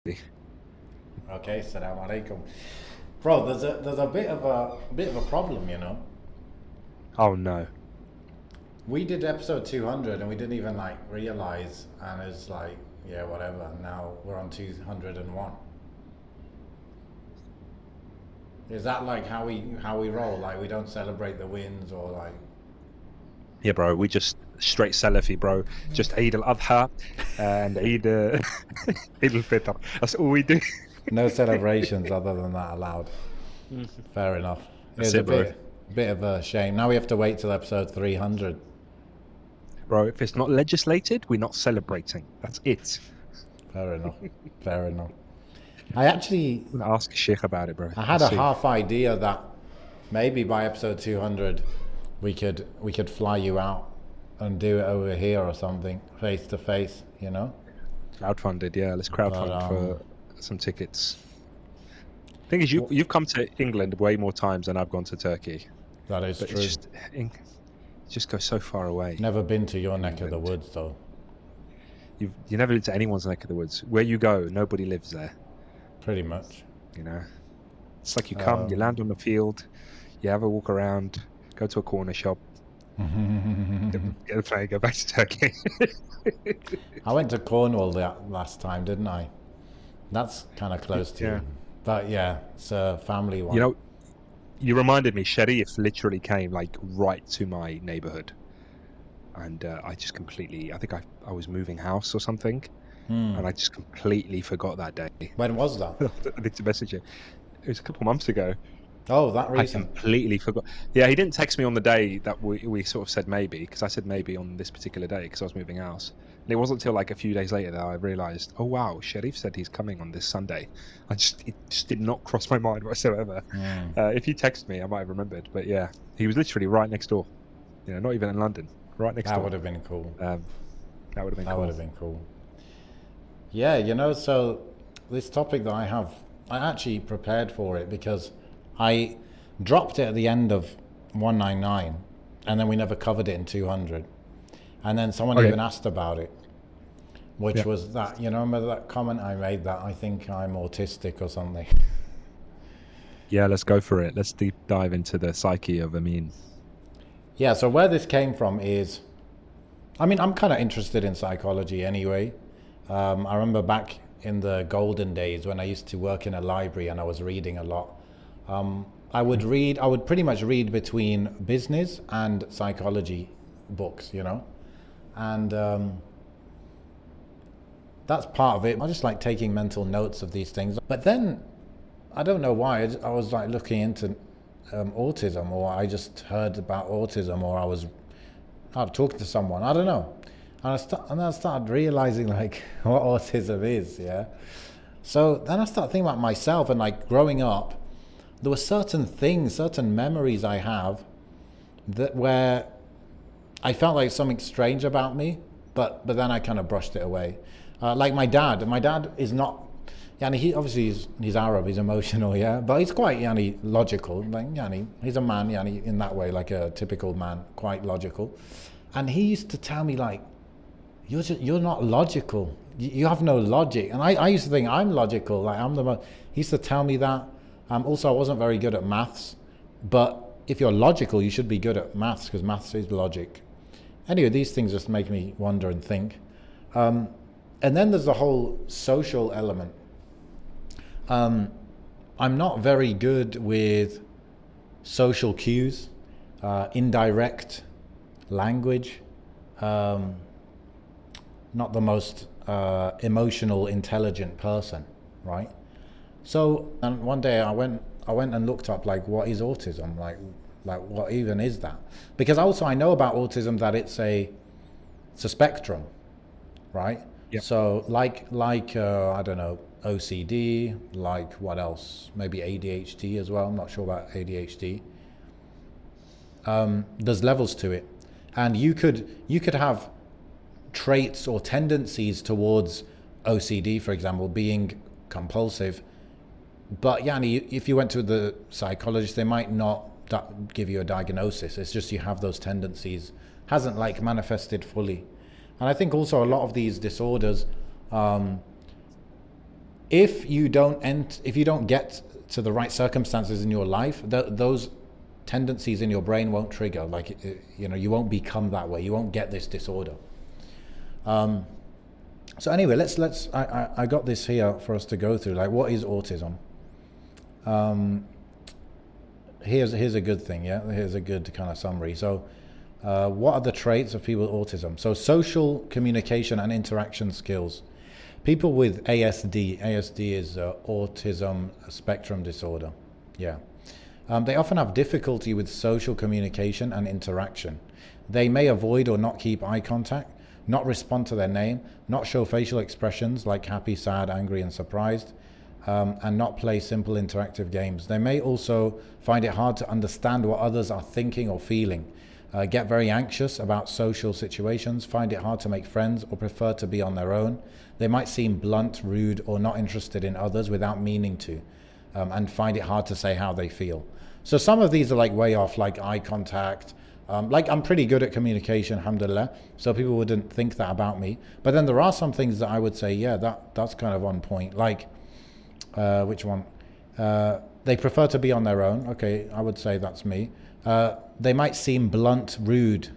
Okay, salam alaikum. Bro, there's a bit of a problem, you know. Oh no. We did episode 200 and we didn't even like realize, and it's like, yeah, whatever. Now we're on 201. Is that like how we roll? Like we don't celebrate the wins or like Yeah, bro. We just straight Salafi, bro. Just Eid al-Adha and Eid al-Fitr. That's all we do. no celebrations other than that allowed. Fair enough. It That's was a it, bro. bit of a shame. Now we have to wait till episode 300. Bro, if it's not legislated, we're not celebrating. That's it. Fair enough. Fair enough. I actually I'm gonna ask Sheikh about it, bro. I We'll had a see. half idea that maybe by episode 200 we could fly you out and do it over here or something face to face, you know. Crowdfunded, yeah. Let's But crowdfund for some tickets. Thing is, you've come to England way more times than I've gone to Turkey, that is but true. it just goes so far away. Never been to your neck of the England. woods though. You never been to anyone's neck of the woods. Where you go, nobody lives there. Pretty much. You know, it's like you come, you land on the field, you have a walk around, go to a corner shop, get a plane, go back to Turkey. I went to Cornwall last time, didn't I? That's kind of close to Yeah. you. But yeah, it's a family one. You know, you reminded me, Sharif literally came like right to my neighborhood. And I just completely, I think I was moving house or something. And I just completely forgot that day. When was that? I need to message you. It was a couple months ago. Oh, that I recent. completely forgot. Yeah, he didn't text me on the day that we sort of said maybe, because I said maybe on this particular day because I was moving house. And it wasn't until like a few days later that I realised, oh wow, Sharif said he's coming on this Sunday. It just did not cross my mind whatsoever. If he texted me, I might have remembered. But yeah, he was literally right next door. You know, not even in London, right next That door. would have been cool. That would have been That cool. would have been cool. Yeah, you know, so this topic that I have, I actually prepared for it because I dropped it at the end of 199 and then we never covered it in 200. And then someone Okay. even asked about it, which Yeah. was that, you know, remember that comment I made that I think I'm autistic or something? Yeah, let's go for it. Let's deep dive into the psyche of Ameen. Yeah, so where this came from is, I mean, I'm kind of interested in psychology anyway. I remember back in the golden days when I used to work in a library and I was reading a lot. I would pretty much read between business and psychology books, you know, and that's part of it. I just like taking mental notes of these things. But then, I don't know why, I was like looking into autism, or I just heard about autism, or I was talking to someone, I don't know. And I started realizing like what autism is, yeah. So then I started thinking about myself and like growing up, there were certain things, certain memories I have that where I felt like something strange about me, but then I kind of brushed it away. Like my dad. My dad is not. Yani he obviously he's Arab. He's emotional, yeah, but he's quite logical. Like he's a man, in that way, like a typical man, quite logical. And he used to tell me like, you're not logical. You have no logic. And I used to think I'm logical. Like he used to tell me that. Also, I wasn't very good at maths, but if you're logical, you should be good at maths because maths is logic. Anyway, these things just make me wonder and think. And then there's the whole social element. I'm not very good with social cues, indirect language, not the most emotional, intelligent person, right? So, and one day I went and looked up like what is autism, like what even is that? Because also I know about autism that it's a spectrum, right? Yep. So like I don't know, OCD, like what else? Maybe ADHD as well. I'm not sure about ADHD. There's levels to it, and you could have traits or tendencies towards OCD, for example, being compulsive. But if you went to the psychologist, they might not give you a diagnosis. It's just you have those tendencies, hasn't like manifested fully. And I think also a lot of these disorders, if you don't get to the right circumstances in your life, those tendencies in your brain won't trigger. Like, you won't become that way. You won't get this disorder. So anyway, I got this here for us to go through. Like, what is autism? Here's a good thing. Yeah, here's a good kind of summary. So, what are the traits of people with autism? So, social communication and interaction skills. People with ASD is autism spectrum disorder. Yeah. They often have difficulty with social communication and interaction. They may avoid or not keep eye contact, not respond to their name, not show facial expressions like happy, sad, angry, and surprised, and not play simple interactive games. They may also find it hard to understand what others are thinking or feeling, get very anxious about social situations, find it hard to make friends, or prefer to be on their own. They might seem blunt, rude, or not interested in others without meaning to, and find it hard to say how they feel. So some of these are like way off, like eye contact. Like, I'm pretty good at communication, alhamdulillah, so people wouldn't think that about me. But then there are some things that I would say, yeah, that's kind of on point. Like, which one? They prefer to be on their own. Okay, I would say that's me. They might seem blunt, rude,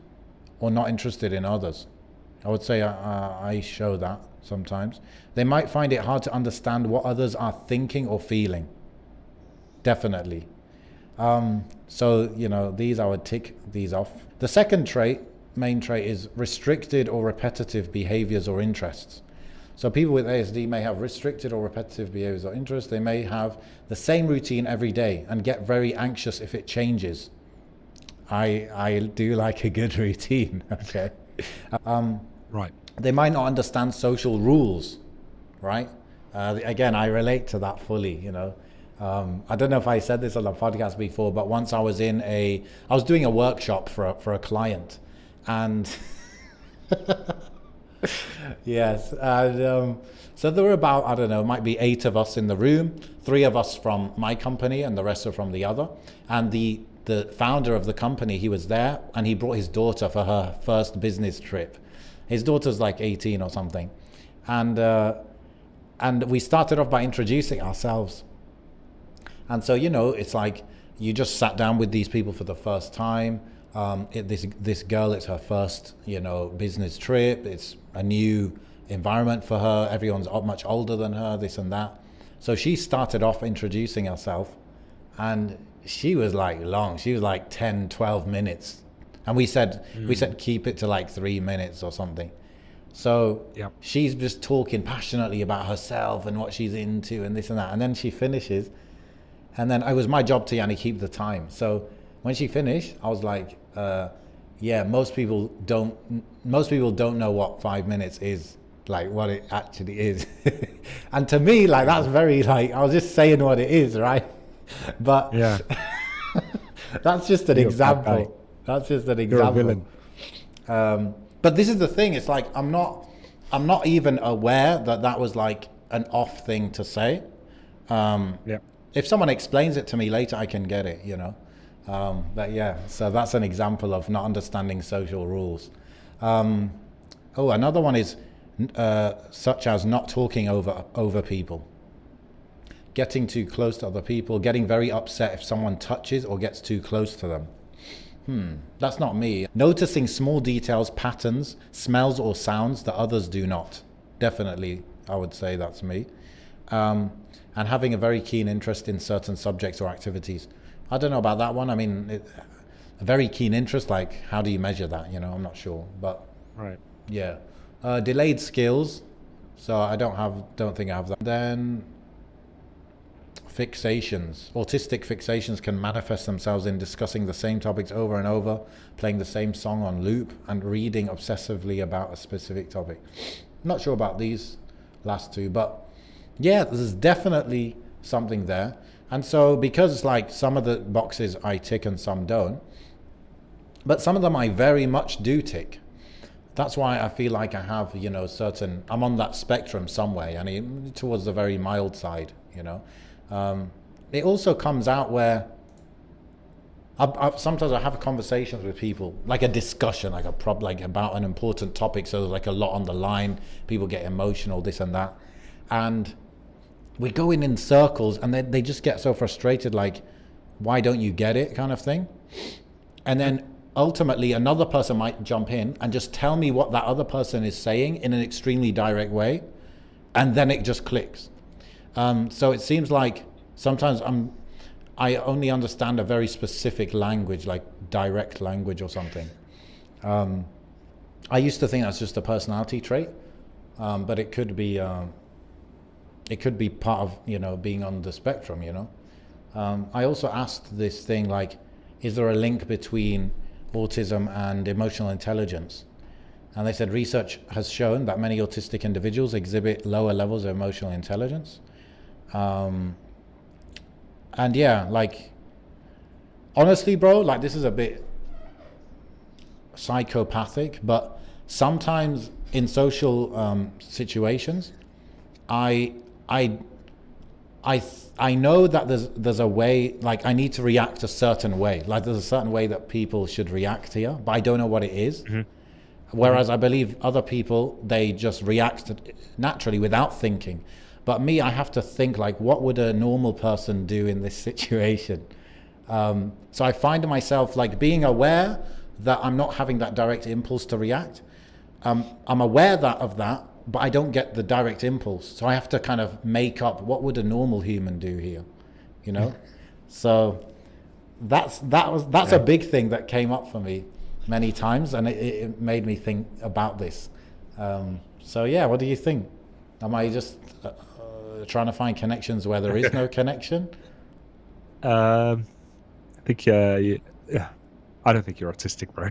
or not interested in others. I would say I show that sometimes. They might find it hard to understand what others are thinking or feeling. Definitely. So, these, I would tick these off. The second main trait is restricted or repetitive behaviors or interests. So people with ASD may have restricted or repetitive behaviors or interests. They may have the same routine every day and get very anxious if it changes. I do like a good routine, okay? Right. They might not understand social rules, right? Again, I relate to that fully, I don't know if I said this on the podcast before, but once I was doing a workshop for a client, and yes, and so there were about, I don't know, might be 8 of us in the room, 3 of us from my company and the rest are from the other. And the founder of the company, he was there, and he brought his daughter for her first business trip. His daughter's like 18 or something, and we started off by introducing ourselves. And so, it's like you just sat down with these people for the first time. This girl, it's her first, business trip. It's a new environment for her. Everyone's much older than her, this and that. So she started off introducing herself, and she was like long. She was like 10, 12 minutes. And we said keep it to like 3 minutes or something. So she's just talking passionately about herself and what she's into and this and that. And then she finishes. And then it was my job to keep the time. So when she finished, I was like, most people don't know what 5 minutes is, like what it actually is. And to me, like, that's very, like, I was just saying what it is, right? But yeah, that's just an example. That's just an example. You're a villain. But this is the thing. It's like, I'm not even aware that was like an off thing to say. If someone explains it to me later, I can get it, But yeah, so that's an example of not understanding social rules. Another one is such as not talking over people, getting too close to other people, getting very upset if someone touches or gets too close to them. That's not me. Noticing small details, patterns, smells or sounds that others do not. Definitely, I would say that's me. And having a very keen interest in certain subjects or activities. I don't know about that one. I mean, a very keen interest, like, how do you measure that? I'm not sure. But right. Yeah. Delayed skills. So I don't think I have that. Then fixations. Autistic fixations can manifest themselves in discussing the same topics over and over, playing the same song on loop, and reading obsessively about a specific topic. Not sure about these last two, but yeah, there's definitely something there. And so because like some of the boxes I tick and some don't, but some of them I very much do tick. That's why I feel like I have, I'm on that spectrum somewhere, and towards the very mild side, It also comes out where sometimes I have conversations with people, like a discussion, like about an important topic. So there's like a lot on the line, people get emotional, this and that. And we go in circles, and they just get so frustrated, like, why don't you get it, kind of thing. And then ultimately another person might jump in and just tell me what that other person is saying in an extremely direct way, and then it just clicks. So it seems like sometimes I only understand a very specific language, like direct language or something. I used to think that's just a personality trait, but it could be part of, you know, being on the spectrum, you know. I also asked this thing, like, is there a link between autism and emotional intelligence? And they said research has shown that many autistic individuals exhibit lower levels of emotional intelligence. And yeah, like, honestly, bro, like, this is a bit psychopathic, but sometimes in social situations, I know that there's a way, like, I need to react a certain way. Like, there's a certain way that people should react here, but I don't know what it is. Mm-hmm. Whereas I believe other people, they just react naturally without thinking. But me, I have to think, like, what would a normal person do in this situation? So I find myself, like, being aware that I'm not having that direct impulse to react. I'm aware of that, but I don't get the direct impulse. So I have to kind of make up, what would a normal human do here, you know? So that's a big thing that came up for me many times, and it made me think about this. So yeah, what do you think? Am I just trying to find connections where there is no connection? I think yeah. I don't think you're autistic, bro.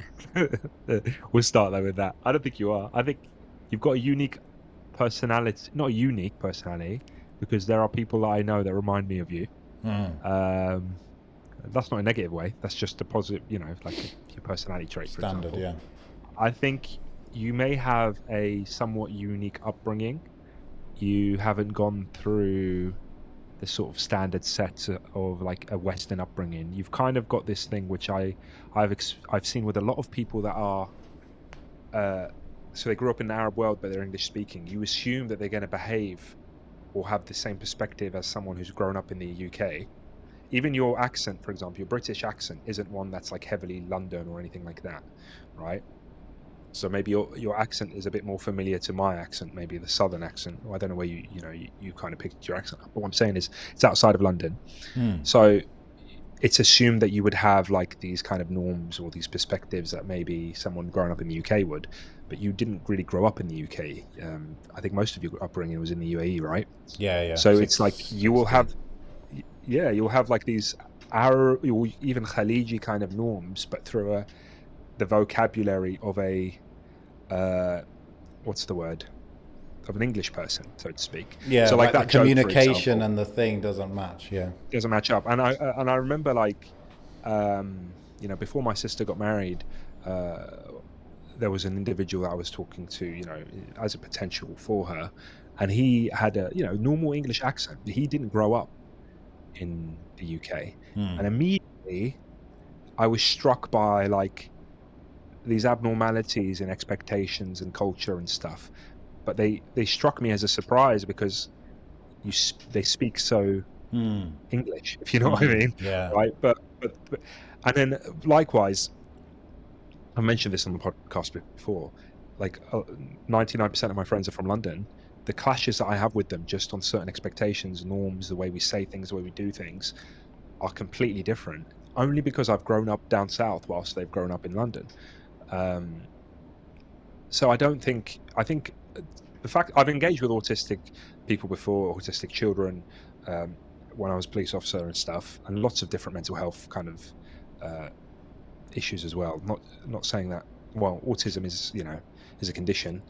We'll start there with that. I don't think you are. I think you've got a unique personality, not a unique personality, because there are people that I know that remind me of you. That's not a negative way. That's just a positive, you know, like your personality trait, for Standard, example. yeah. I think you may have a somewhat unique upbringing. You haven't gone through the sort of standard set of like a Western upbringing. You've kind of got this thing which I've seen with a lot of people that are so they grew up in the Arab world, but they're English speaking. You assume that they're going to behave or have the same perspective as someone who's grown up in the UK. Even your accent, for example, your British accent isn't one that's like heavily London or anything like that, right? So maybe your accent is a bit more familiar to my accent, maybe the southern accent. Or I don't know where you kind of picked your accent up. But what I'm saying is it's outside of London. So it's assumed that you would have like these kind of norms or these perspectives that maybe someone growing up in the UK would, but you didn't really grow up in the UK. I think most of your upbringing was in the UAE, right? Yeah. So it's like you will have, you'll have like these Arab or even Khaliji kind of norms, but through the vocabulary of a what's the word, of an English person, so to speak. Yeah, So like the that joke, for communication example, and the thing doesn't match. Yeah. doesn't match up. And I remember like before my sister got married, there was an individual that I was talking to, as a potential for her, and he had a normal English accent. He didn't grow up in the UK, and immediately I was struck by like these abnormalities in expectations and culture and stuff. But they struck me as a surprise because they speak so English, if you know what I mean, Yeah. right? But and then likewise, I mentioned this on the podcast before. Like 99% of my friends are from London. The clashes that I have with them just on certain expectations, norms, the way we say things, the way we do things, are completely different. Only because I've grown up down south whilst they've grown up in London. So I think the fact I've engaged with autistic people before, autistic children, when I was a police officer and stuff, and lots of different mental health kind of issues as well. Not saying that, well, autism is a condition,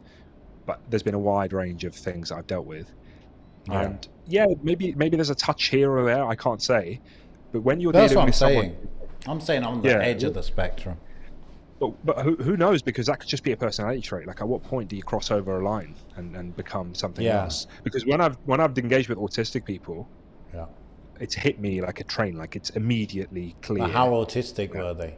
but there's been a wide range of things that I've dealt with. Yeah. And yeah, maybe there's a touch here or there, I can't say. But when you're That's dealing what I'm with someone, saying. I'm saying on the yeah, edge of the spectrum. but who knows? Because that could just be a personality trait. Like, at what point do you cross over a line and become something Yeah. else? Because when I've engaged with autistic people, Yeah. it's hit me like a train. Like, it's immediately But clear. how autistic were they?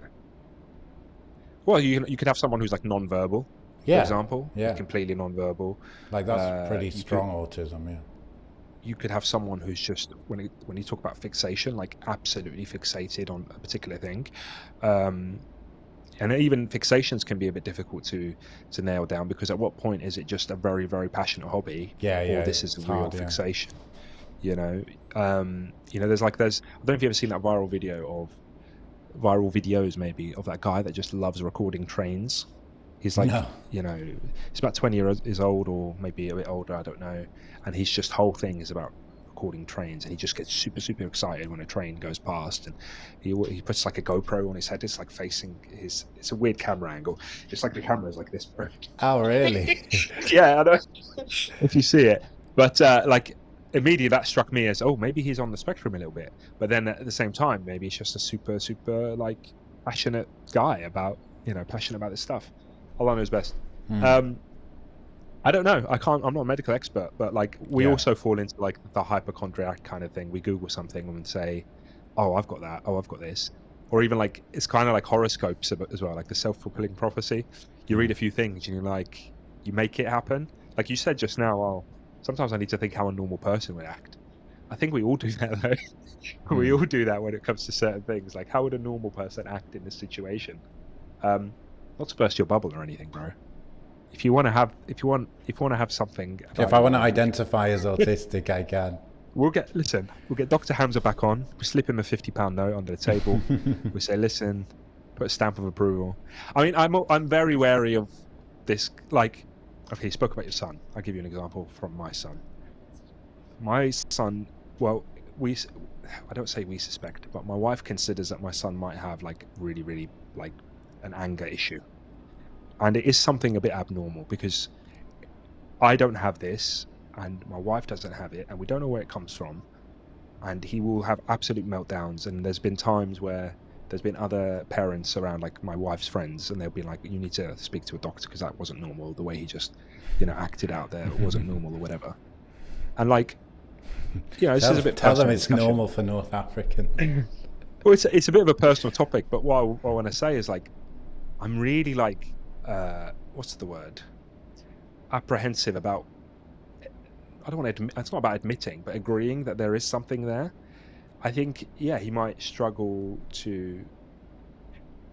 Well, you could have someone who's like non-verbal, for Yeah. example, Yeah. completely non-verbal. Like, that's pretty You could, strong autism. Yeah. you could have someone who's just, when you talk about fixation, like absolutely fixated on a particular thing. And even fixations can be a bit difficult to nail down, because at what point is it just a very, very passionate hobby, Yeah, or yeah, this is a it's real hard, yeah. fixation? You know, there's I don't know if you've ever seen that viral videos maybe of that guy that just loves recording trains. He's like, No. he's about 20 years old, or maybe a bit older, I don't know. And his just whole thing is about recording trains, and he just gets super, super excited when a train goes past. And he puts like a GoPro on his head. It's like facing it's a weird camera angle. It's like the camera is like this. Oh, really? Yeah, I know. If you see it. But like immediately that struck me as, oh, maybe he's on the spectrum a little bit. But then at the same time, maybe he's just a super, super like passionate guy about, passionate about this stuff. Allah knows best. I don't know. I'm not a medical expert, but like we Yeah. also fall into like the hypochondriac kind of thing. We Google something and say, oh, I've got that. Oh, I've got this. Or even like, it's kind of like horoscopes as well, like the self-fulfilling prophecy. You read a few things and you're like, you make it happen. Like you said just now, oh, sometimes I need to think how a normal person would act. I think we all do that though. We all do that when it comes to certain things. Like, how would a normal person act in this situation? Not to burst your bubble or anything, bro. If you want to have something If about I you, want to then identify as autistic, I can. we'll get Dr. Hamza back on. We slip him a £50 note under the table. We say, listen, put a stamp of approval. I mean, I'm very wary of this. Like, okay, you spoke about your son. I'll give you an example from my son. My son, well, I don't say we suspect, but my wife considers that my son might have like really, really like an anger issue. And it is something a bit abnormal, because I don't have this and my wife doesn't have it, and we don't know where it comes from. And he will have absolute meltdowns. And there's been times where there's been other parents around, like my wife's friends, and they'll be like, you need to speak to a doctor because that wasn't normal. The way he just, acted out there wasn't normal or whatever. And like, this is a bit Tell them personal it's discussion. normal for North Africans. Well, it's a bit of a personal topic, but what I want to say is like, I'm really like, what's the word? Apprehensive about, I don't want to admit, it's not about admitting, but agreeing that there is something there. I think, yeah, he might struggle to,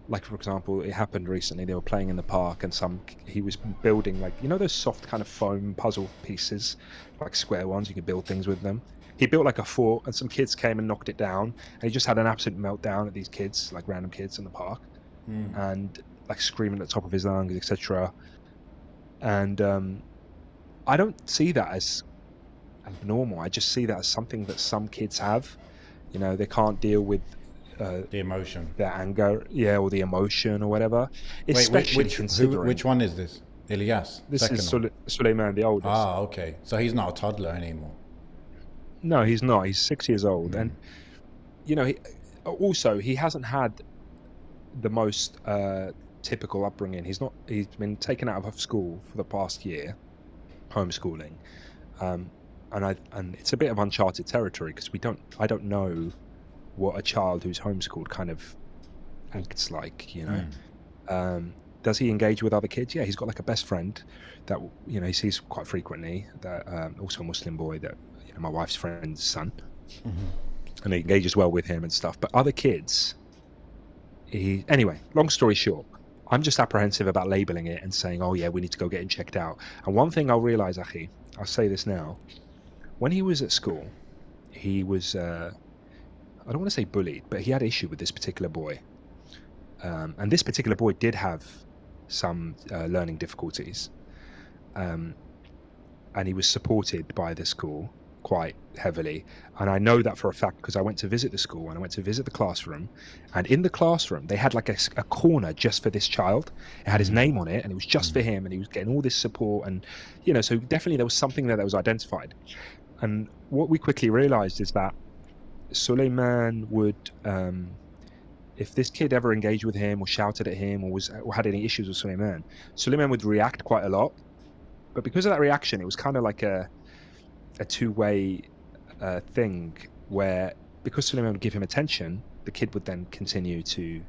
like, for example, it happened recently. They were playing in the park, and he was building, like, those soft kind of foam puzzle pieces, like square ones. You could build things with them. He built like a fort, and some kids came and knocked it down, and he just had an absolute meltdown at these kids, like random kids in the park, and like screaming at the top of his lungs, etc. And I don't see that as abnormal. I just see that as something that some kids have. They can't deal with The emotion. their anger, or the emotion or whatever. Wait, Especially considering which one is this? Ilyas, this is second one. Suleiman, the oldest. Ah, okay. So he's not a toddler anymore. No, he's not. He's 6 years old, and he hasn't had the most typical upbringing. He's been taken out of school for the past year, homeschooling, and it's a bit of uncharted territory, because I don't know what a child who's homeschooled kind of acts like. Does he engage with other kids? Yeah, he's got like a best friend that he sees quite frequently, that also a Muslim boy, that my wife's friend's son, and he engages well with him and stuff. But other kids, anyway, long story short, I'm just apprehensive about labeling it and saying, oh yeah, we need to go get him checked out. And one thing I'll realize, Akhi, I'll say this now, when he was at school, he was I don't want to say bullied, but he had issue with this particular boy. And this particular boy did have some learning difficulties. And he was supported by the school quite heavily. And I know that for a fact, because I went to visit the school and I went to visit the classroom. And in the classroom, they had like a corner just for this child. It had his name on it, and it was just for him. And he was getting all this support. And, so definitely there was something there that was identified. And what we quickly realized is that Suleiman would, if this kid ever engaged with him or shouted at him or had any issues with Suleiman would react quite a lot. But because of that reaction, it was kind of like a two-way thing, where because Suleiman would give him attention, the kid would then continue to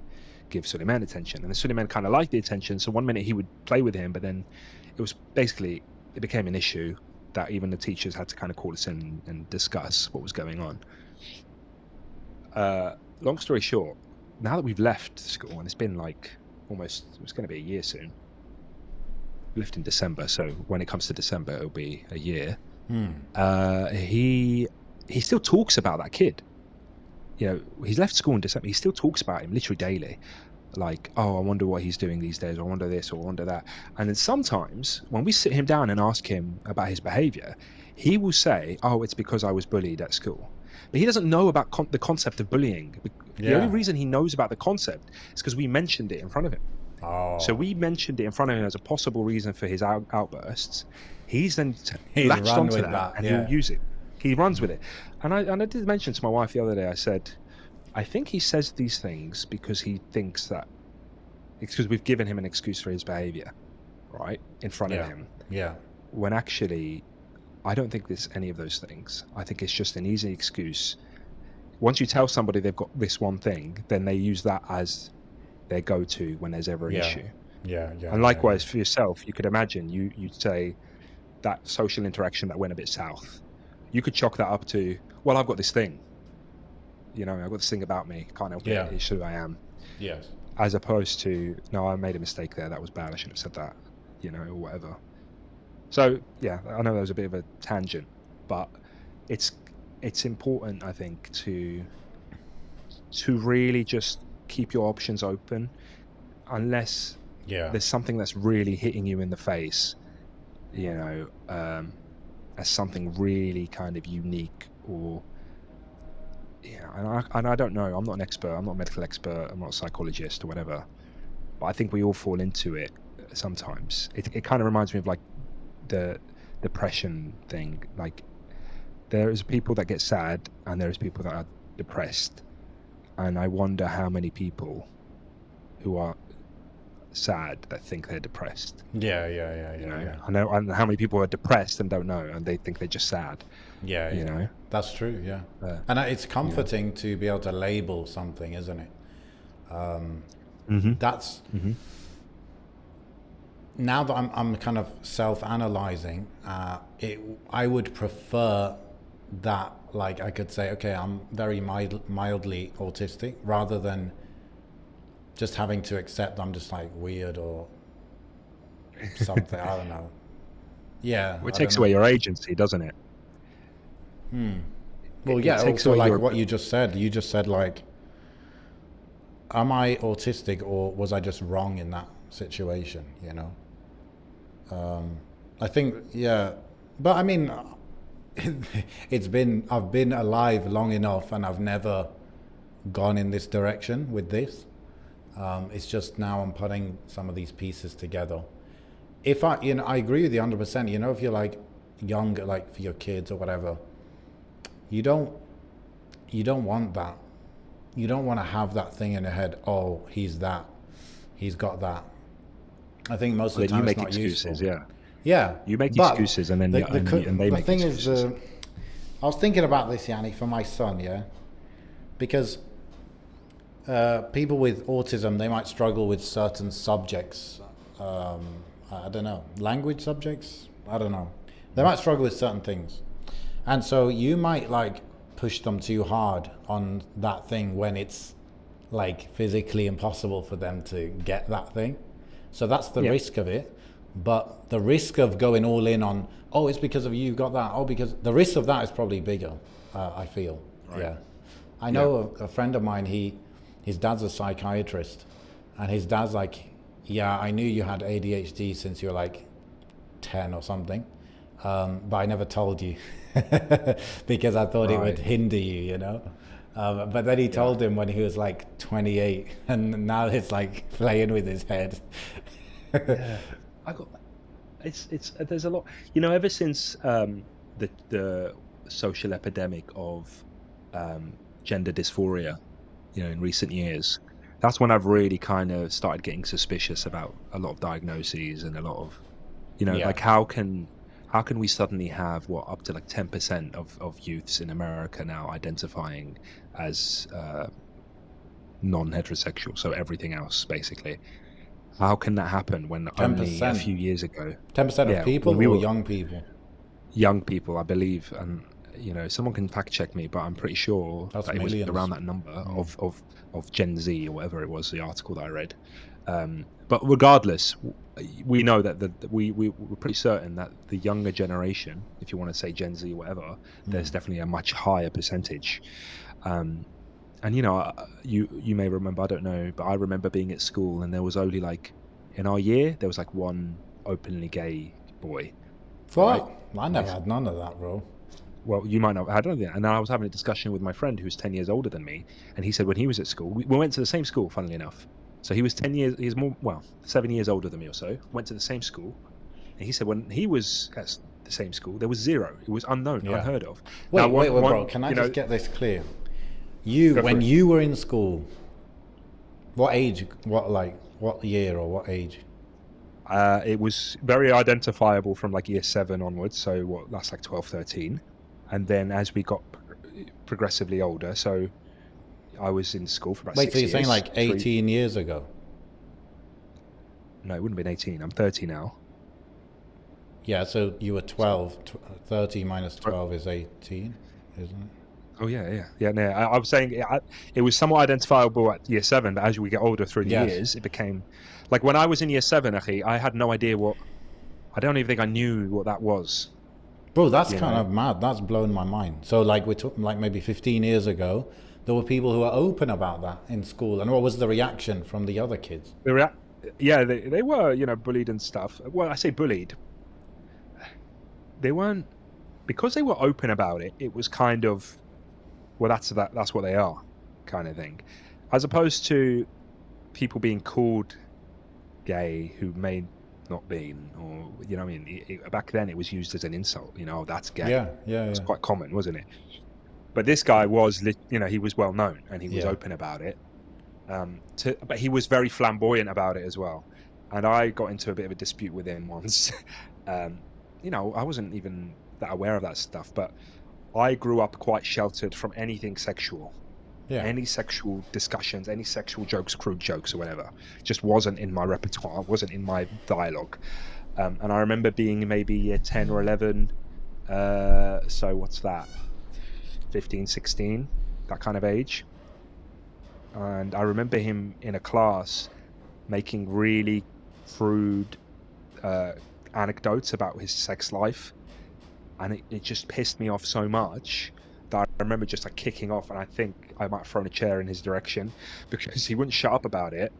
give Suleiman attention. And then Suleiman kind of liked the attention. So one minute he would play with him, but then it became an issue. that even the teachers had to kind of call us in and discuss what was going on. Long story short, now that we've left school, and it's been like it's going to be a year soon. We left in December, so when it comes to December, it'll be a year. He still talks about that kid. You know, he's left school in December. He still talks about him literally daily. Like, oh, I wonder what he's doing these days. Or I wonder this or I wonder that. And then sometimes when we sit him down and ask him about his behavior, he will say, oh, it's because I was bullied at school. But he doesn't know about the concept of bullying. The only reason he knows about the concept is because we mentioned it in front of him. So we mentioned it in front of him as a possible reason for his outbursts. He's then latched onto that and he'll use it. He runs with it. And I did mention to my wife the other day, I said, I think he says these things because he thinks that it's because we've given him an excuse for his behavior, right, in front of him. Yeah. When actually, I don't think there's any of those things. I think it's just an easy excuse. Once you tell somebody they've got this one thing, then they use that as their go-to when there's ever an issue. And likewise for yourself, you could imagine you'd say that social interaction that went a bit south. You could chalk that up to, well, I've got this thing. You know, I've got this thing about me. Can't help it. It's who I am. Yes. As opposed to, no, I made a mistake there. That was bad. I shouldn't have said that. You know, or whatever. So yeah, I know that was a bit of a tangent, but it's important, I think, to really just keep your options open, unless there's something that's really hitting you in the face. You know, as something really kind of unique, or and I don't know. I'm not an expert. I'm not a medical expert. I'm not a psychologist or whatever. But I think we all fall into it sometimes. It kind of reminds me of like the depression thing. Like there is people that get sad and there is people that are depressed, and I wonder how many people who are sad that think they're depressed. You know? I know, and how many people are depressed and don't know, and they think they're just sad. You know, that's true. And it's comforting to be able to label something, isn't it? That's now that I'm kind of self-analyzing. I would prefer that, like, I could say, okay, I'm very mildly autistic, rather than just having to accept I'm just like weird or something. I don't know. Well, it takes away your agency, doesn't it? Well, also like what you just said. You just said, like, am I autistic or was I just wrong in that situation? You know. I think, but I mean, I've been alive long enough, and I've never gone in this direction with this. It's just now I'm putting some of these pieces together. If I agree with you 100%. You know, if you're like younger, like for your kids or whatever, you don't want that. You don't want to have that thing in your head. Oh, he's that. He's got that. I think most of the time you make it's not excuses. useful. Yeah. You make excuses, and then they make excuses. I was thinking about this, Yanni, for my son, because people with autism, they might struggle with certain subjects. I don't know, language subjects. I don't know. They might struggle with certain things, and so you might like push them too hard on that thing when it's like physically impossible for them to get that thing. So that's the risk of it. But the risk of going all in on, oh, it's because of you got that. Oh, because the risk of that is probably bigger. I feel. Right. Yeah. I know a friend of mine. His dad's a psychiatrist, and his dad's like, yeah, I knew you had ADHD since you were like 10 or something, but I never told you because I thought it would hinder you, you know. But then he told him when he was like 28, and now it's like playing with his head. There's a lot, you know, ever since the social epidemic of gender dysphoria, you know, in recent years, that's when I've really kind of started getting suspicious about a lot of diagnoses and a lot of, you know, like how can we suddenly have up to like 10% of youths in America now identifying as non-heterosexual, so everything else basically. How can that happen when 10%. Only a few years ago 10% of people or young people? young people, I believe, and someone can fact check me, but I'm pretty sure That's that it was millions. around that number of Gen Z or whatever it was, the article that I read. But regardless, we know that we're pretty certain that the younger generation, if you want to say Gen Z or whatever, there's definitely a much higher percentage. And you may remember, I don't know, but I remember being at school and there was only like in our year there was like one openly gay boy. What? Right? I never had none of that, bro. Well, you might not have had anything. And then I was having a discussion with my friend who's 10 years older than me. And he said when he was at school, we went to the same school, funnily enough. So he was 10 years, he's 7 years older than me or so, went to the same school. And he said when he was at the same school, there was zero. It was unknown, Yeah. unheard of. Wait, Now, bro. Can I just get this clear? When it. you were in school, what age, what year or what age? It was very identifiable from like year 7 onwards. So that's like 12, 13. And then as we got progressively older, so I was in school for about 6 years. Wait, so you're saying like 18 years ago? No, it wouldn't have been 18. I'm 30 now. Yeah, so you were 12. 30 minus 12 is 18, isn't it? Oh, yeah. No, I was saying it was somewhat identifiable at year 7, but as we get older through the years, it became... Like when I was in year 7, I had no idea I don't even think I knew what that was. Bro, that's kind of mad. That's blown my mind. So like we're talking like maybe 15 years ago, there were people who were open about that in school. And what was the reaction from the other kids? They were, bullied and stuff. Well, I say bullied. They weren't... Because they were open about it, it was kind of... Well, that's what they are, kind of thing. As opposed to people being called gay who may not been, or I mean, back then it was used as an insult. That's gay. Yeah. It's quite common, wasn't it? But this guy was, he was well known and he was open about it. But he was very flamboyant about it as well. And I got into a bit of a dispute with him once. I wasn't even that aware of that stuff, but I grew up quite sheltered from anything sexual. Yeah. Any sexual discussions, any sexual jokes, crude jokes or whatever, just wasn't in my repertoire, wasn't in my dialogue. And I remember being maybe year 10 or 11. So what's that? 15, 16, that kind of age. And I remember him in a class making really crude anecdotes about his sex life. And it just pissed me off so much that I remember just like kicking off, and I think I might have thrown a chair in his direction because he wouldn't shut up about it.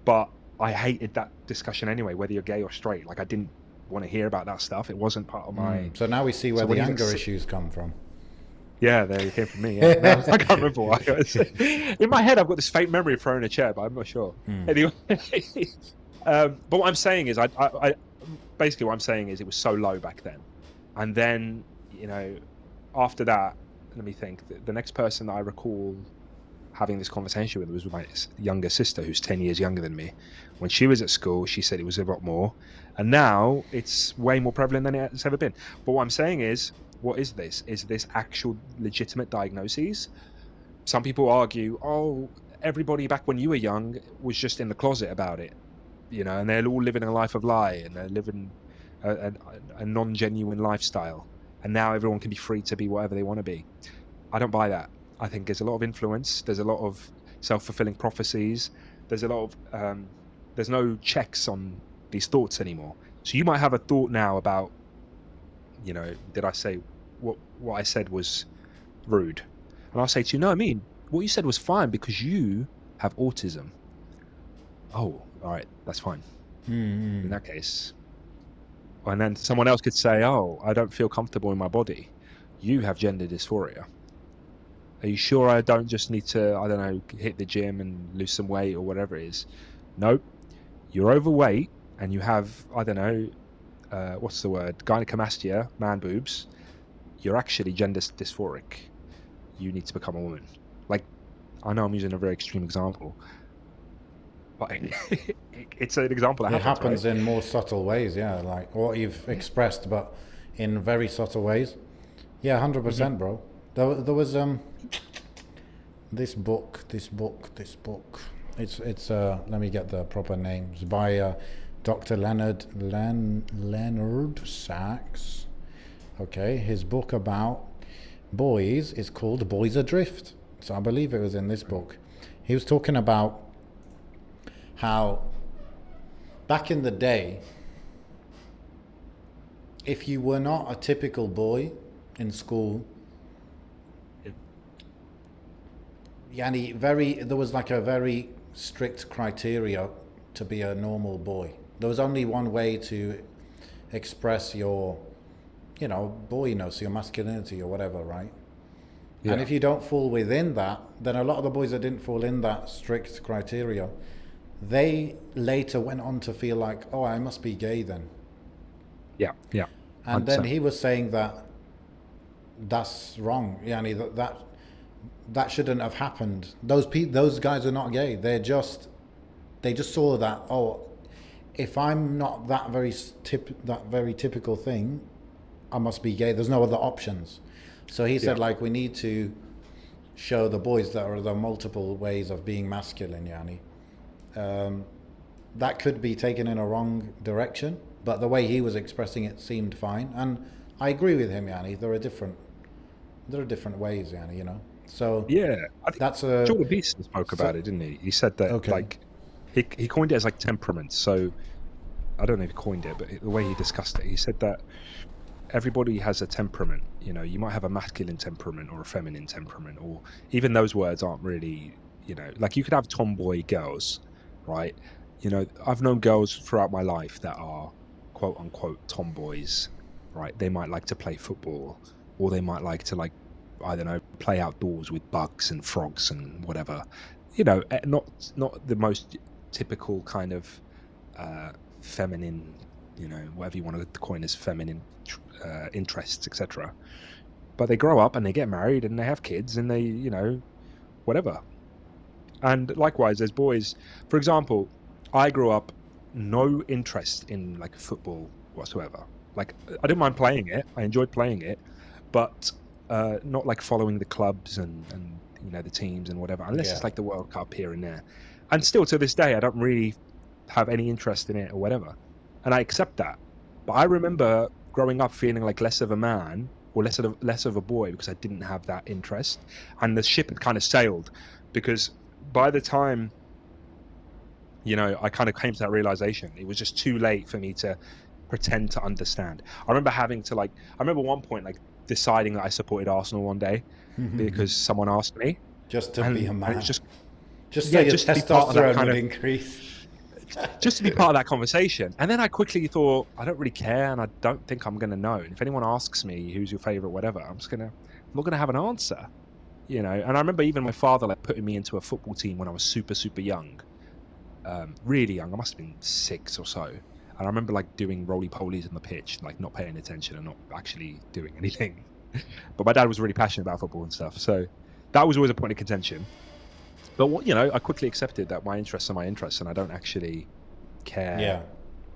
But I hated that discussion anyway, whether you're gay or straight. Like I didn't want to hear about that stuff. It wasn't part of my... So now we see where the anger issues come from. Yeah, they came from me. Yeah. No, I can't remember why. In my head, I've got this faint memory of throwing a chair, but I'm not sure. Anyway, but what I'm saying is, I basically what I'm saying is, it was so low back then, and then after that, let me think. The next person that I recall having this conversation with was my younger sister, who's 10 years younger than me. When she was at school, she said it was a lot more, and now it's way more prevalent than it's ever been. But what I'm saying is, what is this? Is this actual legitimate diagnoses? Some people argue, everybody back when you were young was just in the closet about it, and they're all living a life of lie, and they're living a non-genuine lifestyle, and now everyone can be free to be whatever they want to be. I don't buy that. I think there's a lot of influence. There's a lot of self-fulfilling prophecies. There's a lot of there's no checks on these thoughts anymore. So you might have a thought now about, did I say what I said was rude? And I'll say to you, no, I mean, what you said was fine because you have autism. Oh, all right, that's fine. In that case. And then someone else could say, I don't feel comfortable in my body. You have gender dysphoria. Are you sure I don't just need to, I don't know, hit the gym and lose some weight or whatever it is? Nope. You're overweight and you have, I don't know, what's the word? Gynecomastia, man boobs. You're actually gender dysphoric. You need to become a woman. Like, I know I'm using a very extreme example, but it's an example that happens in more subtle ways, yeah, like what you've expressed, but in very subtle ways. Yeah, 100%, bro. There was this book. It's let me get the proper name. It's by Dr. Leonard Sachs. Okay, his book about boys is called Boys Adrift. So I believe it was in this book. He was talking about how back in the day, if you were not a typical boy in school, there was like a very strict criteria to be a normal boy. There was only one way to express your, boyness, your masculinity or whatever, right? Yeah. And if you don't fall within that, then a lot of the boys that didn't fall in that strict criteria, they later went on to feel like, oh, I must be gay then. Yeah. Yeah. And then 100%. he was saying that that's wrong. Yani that shouldn't have happened. Those guys are not gay. They just saw that, oh, if I'm not that very typical thing, I must be gay. There's no other options. So he said, like, we need to show the boys that are the multiple ways of being masculine, that could be taken in a wrong direction, but the way he was expressing it seemed fine. And I agree with him, there are different ways, So Yeah, I think that's Jordan Peterson spoke about it, didn't he? He said that okay. like he coined it as like temperament. So I don't know if he coined it, but the way he discussed it, he said that everybody has a temperament. You might have a masculine temperament or a feminine temperament, or even those words aren't really, like you could have tomboy girls, right? I've known girls throughout my life that are quote unquote tomboys, right? They might like to play football, or they might like to, I don't know, play outdoors with bugs and frogs and whatever. Not the most typical kind of feminine, whatever you want to coin as feminine interests, etc. But they grow up and they get married and they have kids and they, whatever. And likewise, there's boys. For example, I grew up no interest in like football whatsoever. Like I didn't mind playing it. I enjoyed playing it, but not like following the clubs and the teams and whatever, unless it's like the World Cup here and there. And still to this day, I don't really have any interest in it or whatever. And I accept that. But I remember growing up feeling like less of a man or less of a boy because I didn't have that interest. And the ship had kind of sailed because by the time, I kind of came to that realization, it was just too late for me to pretend to understand. I remember having to I remember one point deciding that I supported Arsenal one day because someone asked me. Just to be a man. It's just so your just to be part of that testosterone kind would of increase. just to be part of that conversation. And then I quickly thought, I don't really care, and I don't think I'm going to know. And if anyone asks me who's your favorite, whatever, I'm not going to have an answer, And I remember even my father putting me into a football team when I was super, super young, really young. I must have been 6 or so. And I remember doing roly-polies on the pitch, not paying attention and not actually doing anything. But my dad was really passionate about football and stuff, so that was always a point of contention. But I quickly accepted that my interests are my interests, and I don't actually care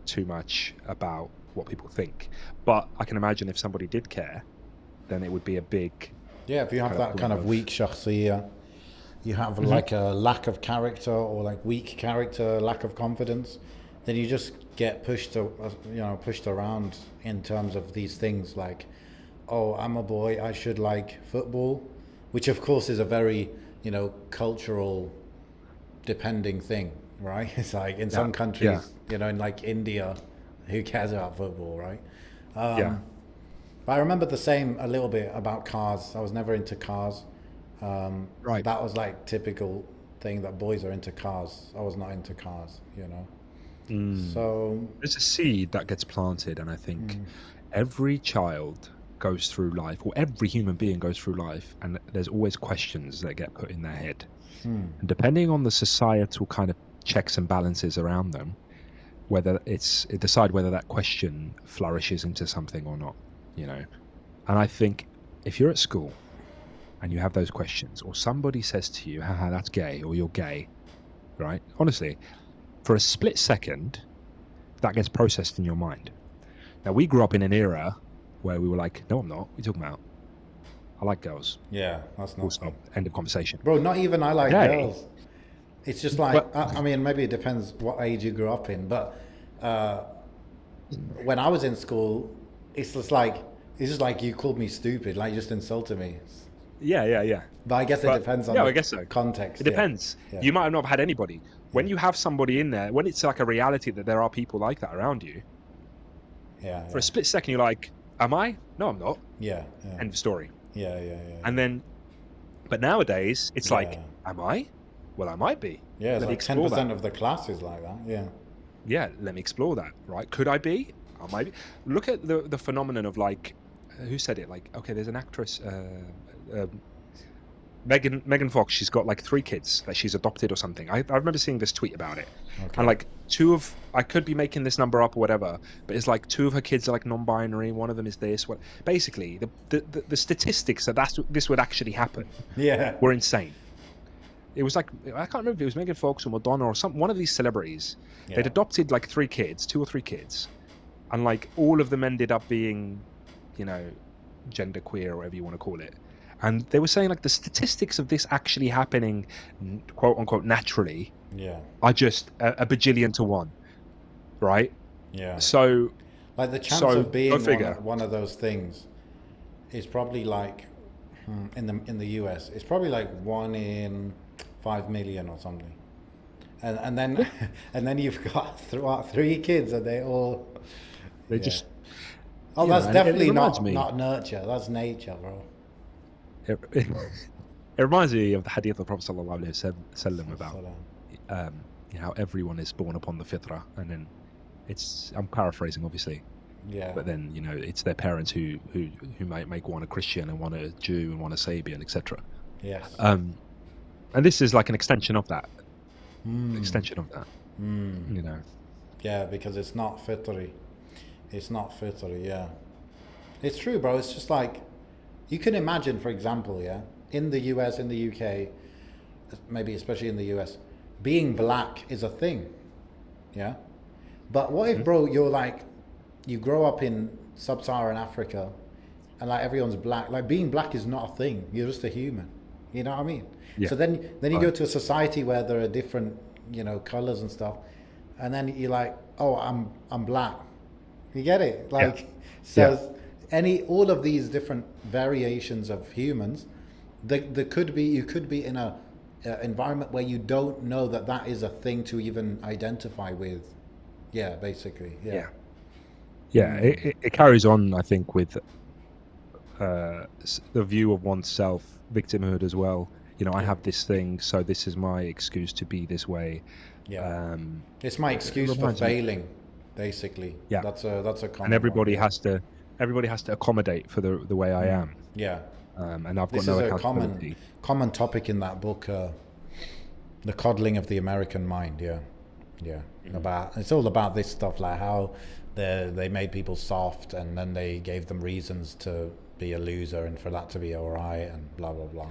too much about what people think. But I can imagine if somebody did care, then it would be a big... Yeah, if you have that kind of weak shakhsiyya, you have like a lack of character or weak character, lack of confidence, then you just get pushed around in terms of these things like, oh, I'm a boy, I should like football, which of course is a very cultural depending thing, right? It's like in some countries, in India, who cares about football, right? But I remember the same a little bit about cars. I was never into cars. Right. That was typical thing that boys are into cars. I was not into cars, So there's a seed that gets planted, and I think every child goes through life, or every human being goes through life, and there's always questions that get put in their head. And depending on the societal kind of checks and balances around them, decide whether that question flourishes into something or not, And I think if you're at school and you have those questions, or somebody says to you, haha, that's gay, or you're gay, right? Honestly, for a split second, that gets processed in your mind. Now, we grew up in an era where we were like, no, I'm not. What are you talking about? I like girls. Yeah, that's not Stop. End of conversation. Bro, not even I like Today, girls. It's just I mean, maybe it depends what age you grew up in, but when I was in school, it's just It's just like you called me stupid, like you just insulted me. Yeah. But I guess it But depends on yeah, the I guess so. context. It Yeah, depends. yeah, You might not have had anybody. When yeah, you have somebody in there, when it's like a reality that there are people like that around you, yeah, for a yeah, split second you're like, am I? No, I'm not. yeah, yeah, End of story. yeah, yeah, yeah, And then, but nowadays it's yeah. like, am I? Well, I might be. Yeah, it's Let me like ten explore that. percent of the class is like that. Yeah, Yeah, let me explore that. Right? Could I be? I might be. Look at the phenomenon of like, who said it? Like, okay, there's an actress, Megan Fox. She's got like 3 kids that she's adopted or something. I remember seeing this tweet about it, and okay. like I could be making this number up or whatever, but it's like 2 of her kids are like non-binary. One of them is this. What basically the statistics that this would actually happen Yeah, were insane. It was like, I can't remember if it was Megan Fox or Madonna or one of these celebrities. They'd yeah, adopted like 3 kids, 2 or 3 kids, and like all of them ended up being, you know, gender queer or whatever you want to call it. And they were saying like the statistics of this actually happening, quote unquote, naturally yeah, are just a bajillion to 1, right? yeah. So Like the chance so of go being figure. one of those things is probably like in the US, it's probably like 1 in 5 million or something. And then Yeah, and then you've got 3 kids and they all they yeah. just, Oh, you know, that's and it definitely reminds not me. nurture. That's nature, bro. It, it, it reminds me of the hadith of the Prophet sallallahu alaihi wasallam So, about so, how everyone is born upon the fitrah, and then I'm paraphrasing obviously, yeah. but then it's their parents who might make one a Christian and one a Jew and one a Sabian, etc. Yes. Um, and this is like an extension of that. Mm. Extension of that. Mm. You know. Yeah, because it's not fitri. It's not fitri, yeah. It's true, bro. It's just like you can imagine, for example, yeah, in the US, in the UK, maybe especially in the US, being black is a thing, yeah. But what if, Mhm. bro, you're like, you grow up in sub-Saharan Africa, and like everyone's black. Like being black is not a thing. You're just a human. You know what I mean? Yeah. So then you go Right. to a society where there are different, colors and stuff, and then you're like, oh, I'm black. You get it? Yeah. Like, Yeah. so all of these different variations of humans, there could be, you could be in a environment where you don't know that that is a thing to even identify with. Yeah, basically. Yeah. Yeah. Yeah. It carries on, I think, with the view of oneself, victimhood as well. I Yeah. have this thing, so this is my excuse to be this way. Yeah. Um, It's my it excuse for reminds me, failing, basically. yeah, That's a and common one. Yeah. everybody has to accommodate for the way I am, Yeah. and I've got This no is a accountability. common topic in that book, The Coddling of the American Mind. Yeah. Yeah. Mhm. It's all about this stuff, like how they made people soft and then they gave them reasons to be a loser and for that to be all right and blah blah blah.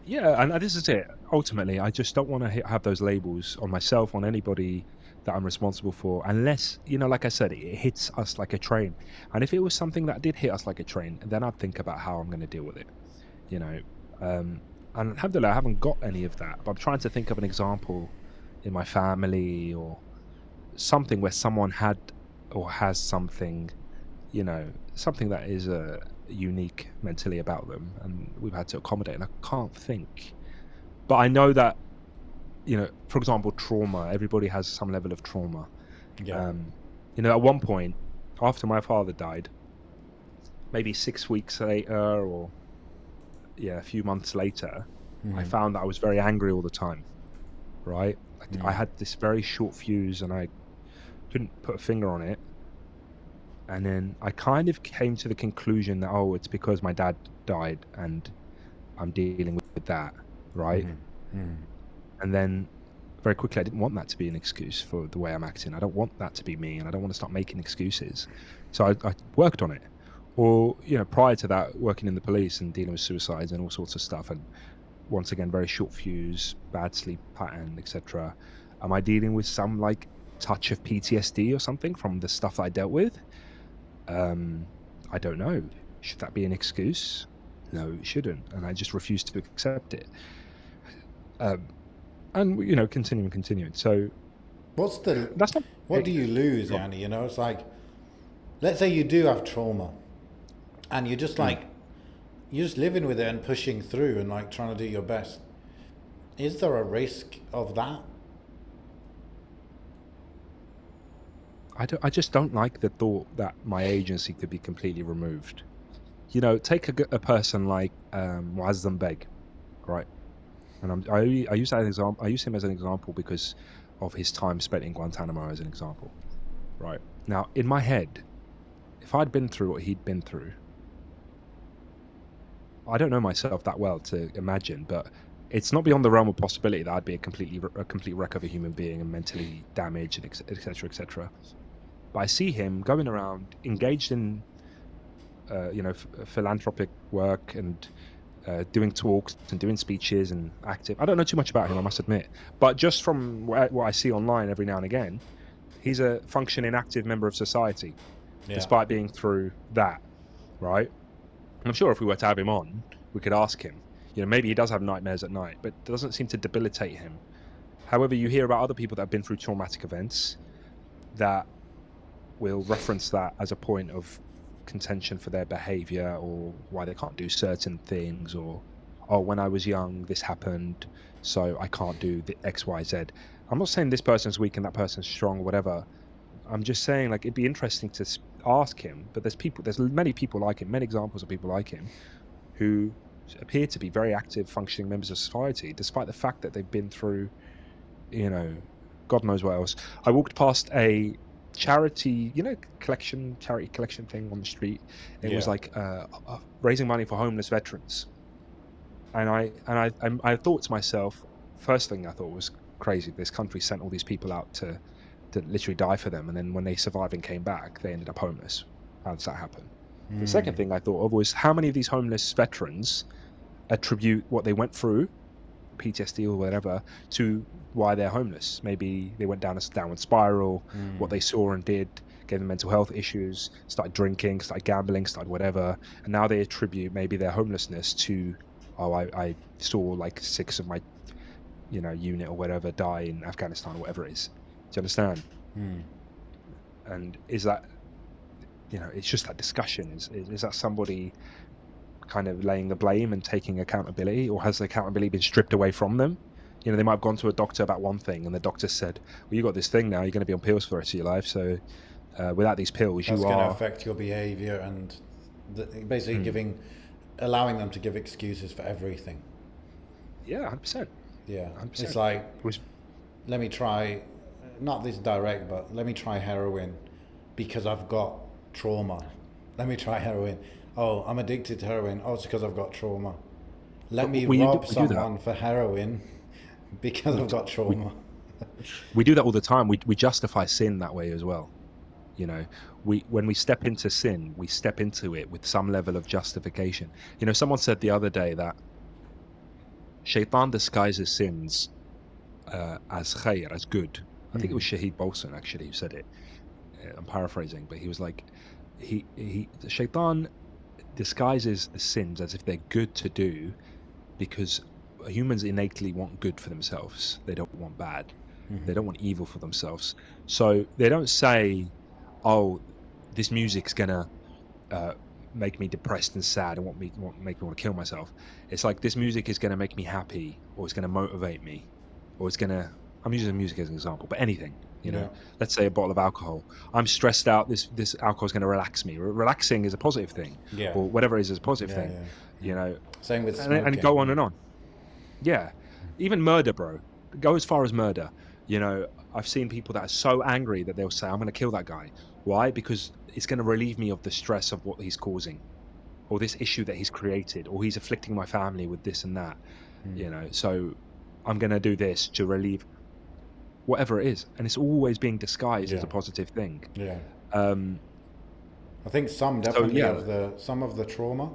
Yeah, and this is it. Ultimately, I just don't want to have those labels on myself, on anybody that I'm responsible for, unless, like I said, it hits us like a train. And if it was something that did hit us like a train, then I'd think about how I'm going to deal with it. You know, and alhamdulillah, I haven't got any of that. But I'm trying to think of an example in my family or something where someone had or has something, something that is unique mentally about them, and we've had to accommodate. And I can't think, but I know that for example, trauma. Everybody has some level of trauma. Yeah. At one point, after my father died, maybe 6 weeks later, or a few months later, I found that I was very angry all the time. Right, like I had this very short fuse, and I couldn't put a finger on it. And then I kind of came to the conclusion that, it's because my dad died and I'm dealing with that, right? And then very quickly, I didn't want that to be an excuse for the way I'm acting. I don't want that to be me, and I don't want to start making excuses. So I worked on it. Or, prior to that, working in the police and dealing with suicides and all sorts of stuff. And once again, very short fuse, bad sleep pattern, etc. Am I dealing with some like touch of PTSD or something from the stuff that I dealt with? I don't know. Should that be an excuse? No, it shouldn't. And I just refuse to accept it. And continuing. So that's not. What do you lose, Yanni? It's like, let's say you do have trauma, and you're just like, you're just living with it and pushing through and like trying to do your best. Is there a risk of that? I just don't like the thought that my agency could be completely removed. You know, take a person like Muazzam Beg, right? And I use that as an example. I use him as an example because of his time spent in Guantanamo as an example, right? Now, in my head, if I'd been through what he'd been through, I don't know myself that well to imagine, but it's not beyond the realm of possibility that I'd be a complete wreck of a human being and mentally damaged, and etc., etc. But I see him going around engaged in, philanthropic work and doing talks and doing speeches and active. I don't know too much about him, I must admit, but just from what I see online every now and again, he's a functioning, active member of society, despite being through that, right? I'm sure if we were to have him on, we could ask him. You know, maybe he does have nightmares at night, but it doesn't seem to debilitate him. However, you hear about other people that have been through traumatic events that will reference that as a point of contention for their behavior or why they can't do certain things, or, oh, when I was young, this happened, so I can't do the X, Y, Z. I'm not saying this person's weak and that person's strong or whatever. I'm just saying, like, it'd be interesting to ask him, but there's many people like him, many examples of people like him who appear to be very active, functioning members of society, despite the fact that they've been through, God knows what else. I walked past a charity collection thing on the street. It was like raising money for homeless veterans, and I thought to myself, first thing I thought was crazy. This country sent all these people out to literally die for them, and then when they survived and came back, they ended up homeless. How does that happen? The second thing I thought of was how many of these homeless veterans attribute what they went through, PTSD or whatever, to why they're homeless. Maybe they went down a downward spiral, what they saw and did gave them mental health issues, started drinking, started gambling, started whatever, and now they attribute maybe their homelessness to, oh, I saw like 6 of my unit or whatever die in Afghanistan or whatever it is. Do you understand? And is that, it's just that discussion. Is that somebody kind of laying the blame and taking accountability, or has the accountability been stripped away from them? They might have gone to a doctor about one thing and the doctor said, well, you got this thing now, you're going to be on pills for the rest of your life, so without these pills that's going to affect your behavior, and basically allowing them to give excuses for everything. Yeah, 100%. Yeah, 100%. It's like, let me try, not this direct, but let me try heroin because I've got trauma. Let me try heroin. Oh, I'm addicted to heroin. Oh, it's because I've got trauma. Let me rob someone for heroin because I've got trauma. We do that all the time. We justify sin that way as well. When we step into sin, we step into it with some level of justification. Someone said the other day that Shaitan disguises sins as khair, as good. I think it was Shahid Bolson actually who said it. I'm paraphrasing, but he was like, Shaitan disguises the sins as if they're good to do because humans innately want good for themselves. They don't want bad. They don't want evil for themselves. So they don't say, oh, this music's gonna make me depressed and sad and make me want to kill myself. It's like, this music is gonna make me happy, or it's gonna motivate me, or it's gonna, I'm using music as an example, but anything, let's say a bottle of alcohol. I'm stressed out. This alcohol is going to relax me. Relaxing is a positive thing, or whatever it is a positive thing. Same with smoking, and go on and on. Yeah, even murder, bro. Go as far as murder. I've seen people that are so angry that they'll say, I'm going to kill that guy. Why? Because it's going to relieve me of the stress of what he's causing, or this issue that he's created, or he's afflicting my family with this and that. So I'm going to do this to relieve whatever it is, and it's always being disguised as a positive thing. I think some definitely some of the trauma,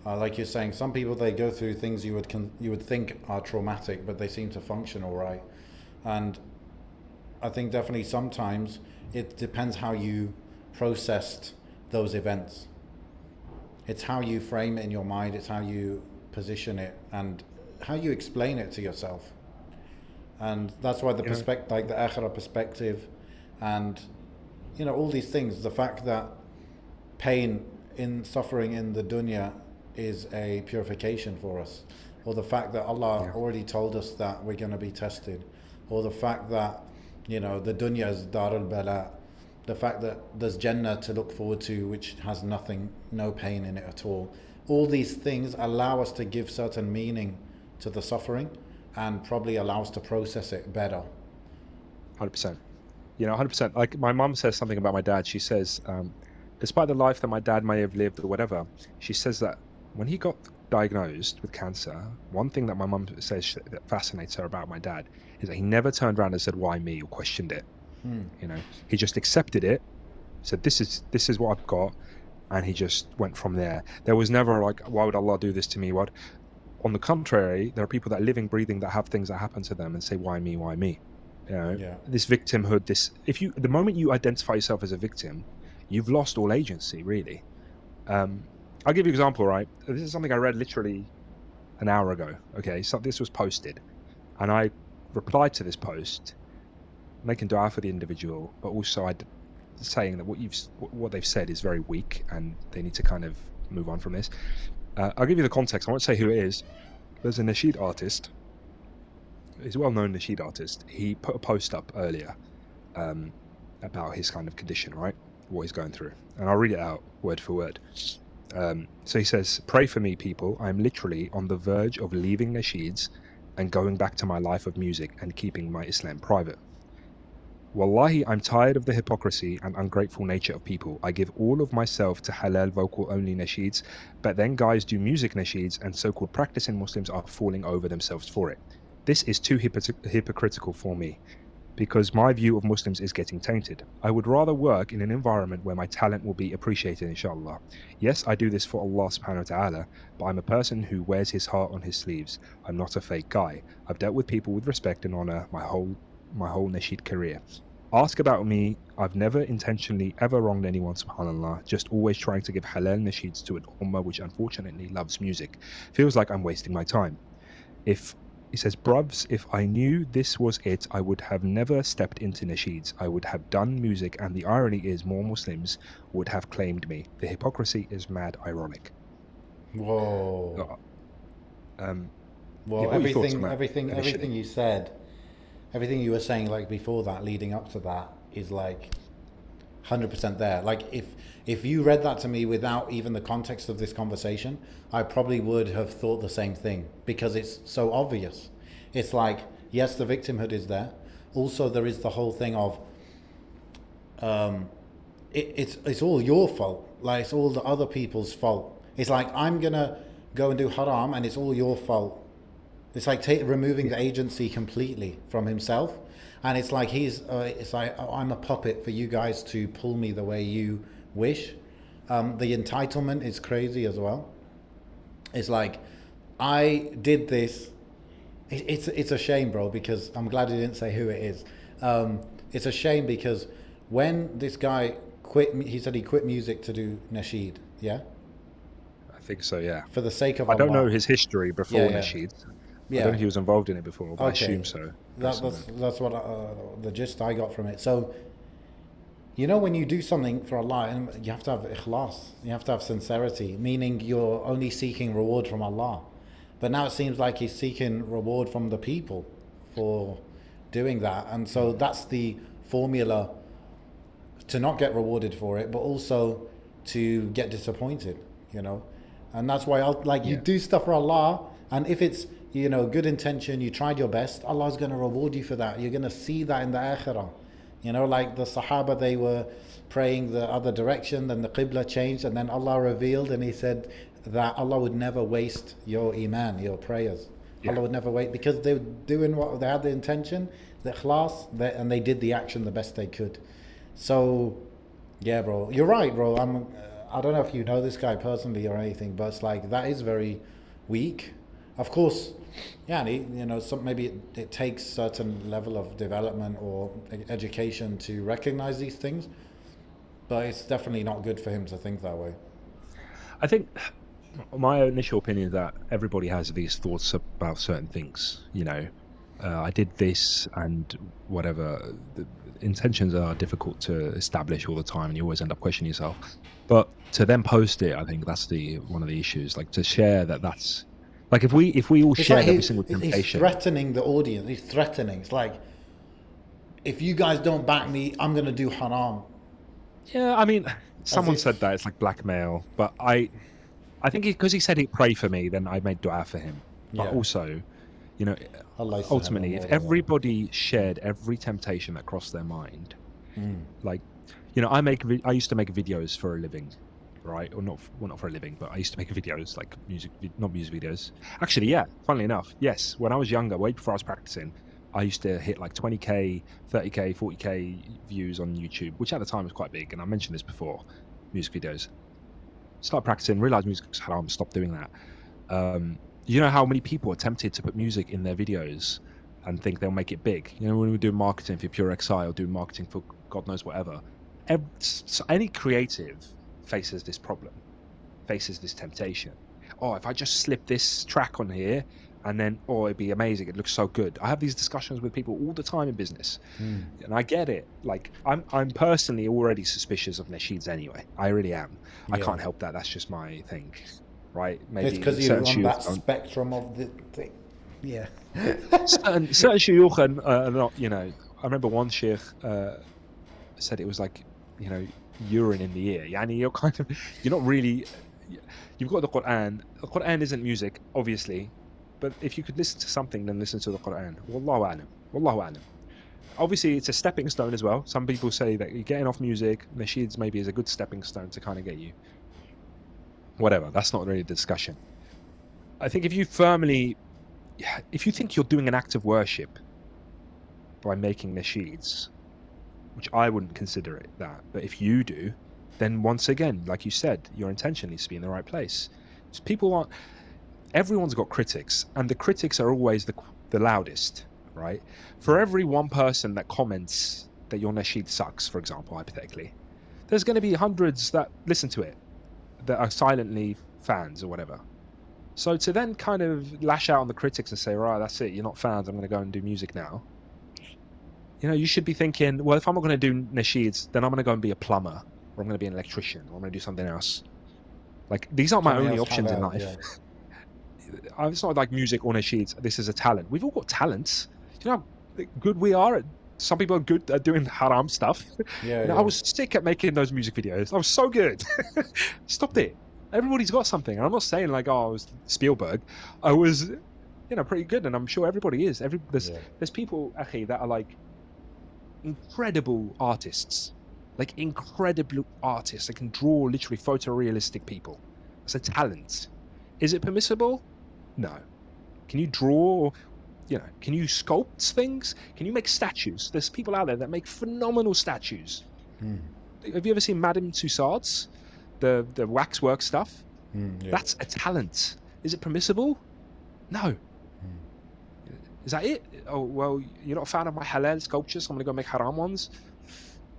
like you're saying, some people, they go through things you would think are traumatic, but they seem to function all right. And I think definitely sometimes it depends how you processed those events. It's how you frame it in your mind, it's how you position it, and how you explain it to yourself. And that's why the perspective, like the akhirah perspective, and all these things, the fact that pain in suffering in the dunya is a purification for us, or the fact that Allah Yeah. already told us that we're going to be tested, or the fact that, you know, the dunya is darul bala, the fact that there's Jannah to look forward to, which has nothing, no pain in it at all these things allow us to give certain meaning to the suffering, and probably allow us to process it better. 100%. You know, 100%. Like my mum says something about my dad. She says, despite the life that my dad may have lived or whatever, she says that when he got diagnosed with cancer, one thing that my mum says that fascinates her about my dad is that he never turned around and said, "Why me?" or questioned it. You know, he just accepted it, said, "This is what I've got," and he just went from there. There was never like, "Why would Allah do this to me?" What? On the contrary, there are people that are living, breathing, that have things that happen to them and say, "Why me? Why me?" You know, Yeah. this victimhood. The moment you identify yourself as a victim, you've lost all agency, really. I'll give you an example, right? This is something I read literally an hour ago. Okay, so this was posted, and I replied to this post, making dua for the individual, but also saying that what they've said is very weak, and they need to kind of move on from this. I'll give you the context. I won't say who it is. There's a nasheed artist. He's a well-known nasheed artist. He put a post up earlier about his kind of condition, right? What he's going through. And I'll read it out word for word. So he says, "Pray for me, people. I'm literally on the verge of leaving nasheeds and going back to my life of music and keeping my Islam private. Wallahi, I'm tired of the hypocrisy and ungrateful nature of people. I give all of myself to halal vocal only nasheeds, but then guys do music nasheeds and so-called practicing Muslims are falling over themselves for it. This is too hypocritical for me, because my view of Muslims is getting tainted. I would rather work in an environment where my talent will be appreciated, inshallah. Yes, I do this for Allah subhanahu wa ta'ala, but I'm a person who wears his heart on his sleeves. I'm not a fake guy. I've dealt with people with respect and honor my whole nasheed career. Ask about me. I've never intentionally ever wronged anyone, subhanAllah, just always trying to give halal nasheeds to an ummah which unfortunately loves music. Feels like I'm wasting my time. If He says, bruvs, if I knew this was it, I would have never stepped into nasheeds. I would have done music, and the irony is more Muslims would have claimed me. The hypocrisy is mad ironic." Whoa. Uh, Um, yeah, Well, what are your thoughts on everything, that everything, initially? everything you said, everything you were saying, like before that, leading up to that, is like 100% there. Like if you read that to me without even the context of this conversation, I probably would have thought the same thing, because it's so obvious. It's like, yes, the victimhood is there. Also, there is the whole thing of it's all your fault. Like, it's all the other people's fault. It's like, I'm gonna go and do haram, and it's all your fault. It's like removing the agency completely from himself, and it's like it's like, "Oh, I'm a puppet for you guys to pull me the way you wish." The entitlement is crazy as well. It's like, I did this. It's a shame, bro, because I'm glad you didn't say who it is. It's a shame because when this guy quit, he said he quit music to do nasheed. Yeah, I think so, yeah. for the sake of I don't know Allah. his history Yeah, before yeah, nasheed. I don't yeah. know if he was involved in it before, but I Okay, assume so, that's personally. what the gist I got from it. So, you know, when you do something for Allah, and you have to have ikhlas, you have to have sincerity, meaning you're only seeking reward from Allah. But now it seems like he's seeking reward from the people for doing that, and so that's the formula to not get rewarded for it, but also to get disappointed, you know. And that's why I'll like, you Yeah. do stuff for Allah, and if it's, you know, good intention, you tried your best, Allah's going to reward you for that. You're going to see that in the akhirah. You know, like the Sahaba, they were praying the other direction, then the Qibla changed, and then Allah revealed, and He said that Allah would never waste your iman, your prayers. Yeah. Allah would never wait, because they were doing what they had, the intention, the ikhlas, and they did the action the best they could. So, yeah, bro, you're right, bro. I don't know if you know this guy personally or anything, but it's like, that is very weak. Of course, yeah, you know, maybe it takes certain level of development or education to recognize these things, but it's definitely not good for him to think that way. I think my initial opinion is that everybody has these thoughts about certain things. You know, I did this and whatever. intentions are difficult to establish all the time, and you always end up questioning yourself. But to then post it, I think that's one of the issues. Like to share that's like if we all It's like shared every single he's temptation. threatening the audience. He's threatening. It's like, if you guys don't back me, I'm gonna do haram. Yeah, I mean, As someone said if, that it's like blackmail, but I think because he said he'd pray for me, then I made dua for him. But yeah, also, you know, Allah used to have ultimately, if more than one. everybody shared every temptation that crossed their mind, like, you know, I used to make videos for a living, right? Or not, well, not for a living, but I used to make videos like not music videos. Actually, yeah, funnily enough, yes. When I was younger, way before I was practicing, I used to hit like 20K, 30K, 40K views on YouTube, which at the time was quite big. And I mentioned this before, music videos. Start practicing, realize music's haram, stop doing that. You know how many people are tempted to put music in their videos and think they'll make it big? You know, when we do marketing for Pure XI or do marketing for God knows whatever, any creative faces this problem, faces this temptation. Oh, if I just slip this track on here and then, oh, it'd be amazing. It looks so good. I have these discussions with people all the time in business, and I get it. Like, I'm personally already suspicious of nasheeds anyway. I really am. I Yeah, can't help that. That's just my thing, right? it's Maybe because certain you're on shuyukh that don't. spectrum of the thing. Yeah, Certain shuyukh are not. You know, I remember one sheikh said it was like, you know, urine in the ear. Yani you're not really. You've got the Quran. The Quran isn't music, obviously, but if you could listen to something, then listen to the Quran. Wallahu alam. Wallahu alam. Obviously, it's a stepping stone as well. Some people say that you're getting off music. Nasheeds maybe is a good stepping stone to kind of get you. Whatever. That's not really the discussion. I think if you think you're doing an act of worship by making nasheeds, which I wouldn't consider it that, but if you do, then once again, like you said, your intention needs to be in the right place. Everyone's got critics, and the critics are always the loudest, right? For every one person that comments that your nasheed sucks, for example, hypothetically, there's going to be hundreds that listen to it that are silently fans or whatever. So to then kind of lash out on the critics and say, right, that's it, you're not fans, I'm going to go and do music now. You know, you should be thinking, well, if I'm not going to do nasheeds, then I'm going to go and be a plumber, or I'm going to be an electrician, or I'm going to do something else. Like, these aren't my something only else options in halal. life. Yeah, It's not like music or nasheeds. This is a talent. We've all got talents. Do you know how good we are? Some people are good at doing haram stuff. yeah, You know, I yeah. was sick at making those music videos. I was so good. Stopped it. Everybody's got something. And I'm not saying like, oh, I was Spielberg. I was, you know, pretty good. And I'm sure everybody is. There's people, Akhi, that are like incredible artists. Like incredible artists. They can draw literally photorealistic people. It's a talent. Is it permissible? No. Can you draw? You know, can you sculpt things? Can you make statues? There's people out there that make phenomenal statues. Have you ever seen Madame Tussauds? The waxwork stuff? Yeah. That's a talent. Is it permissible? No. Is that it? Oh, well, you're not a fan of my halal sculptures, so I'm going to go make haram ones.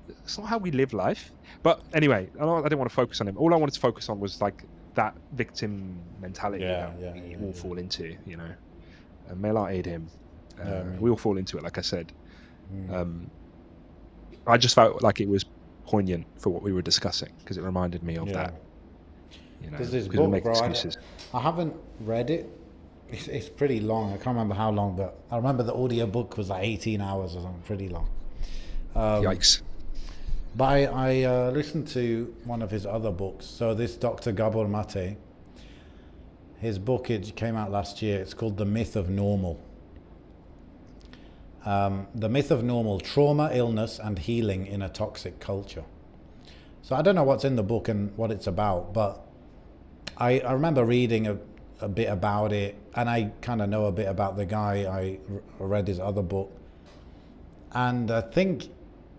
It's not how we live life. But anyway, I didn't want to focus on him. All I wanted to focus on was like that victim mentality Yeah, that yeah, we yeah, all yeah. fall into, you know. And may Allah aid him. I mean, We all fall into it, like I said. I just felt like it was poignant for what we were discussing because it reminded me of yeah. that. You know, There's this because we book, make bro. excuses. I haven't read it. It's pretty long. I can't remember how long, but I remember the audio book was like 18 hours or something, pretty long. Yikes. But I listened to one of his other books. So this Dr. Gabor Mate, his book, it came out last year. It's called The Myth of Normal. The Myth of Normal, Trauma, Illness and Healing in a Toxic Culture. So I don't know what's in the book and what it's about, but I remember reading a bit about it, and I kind of know a bit about the guy. I read his other book, and I think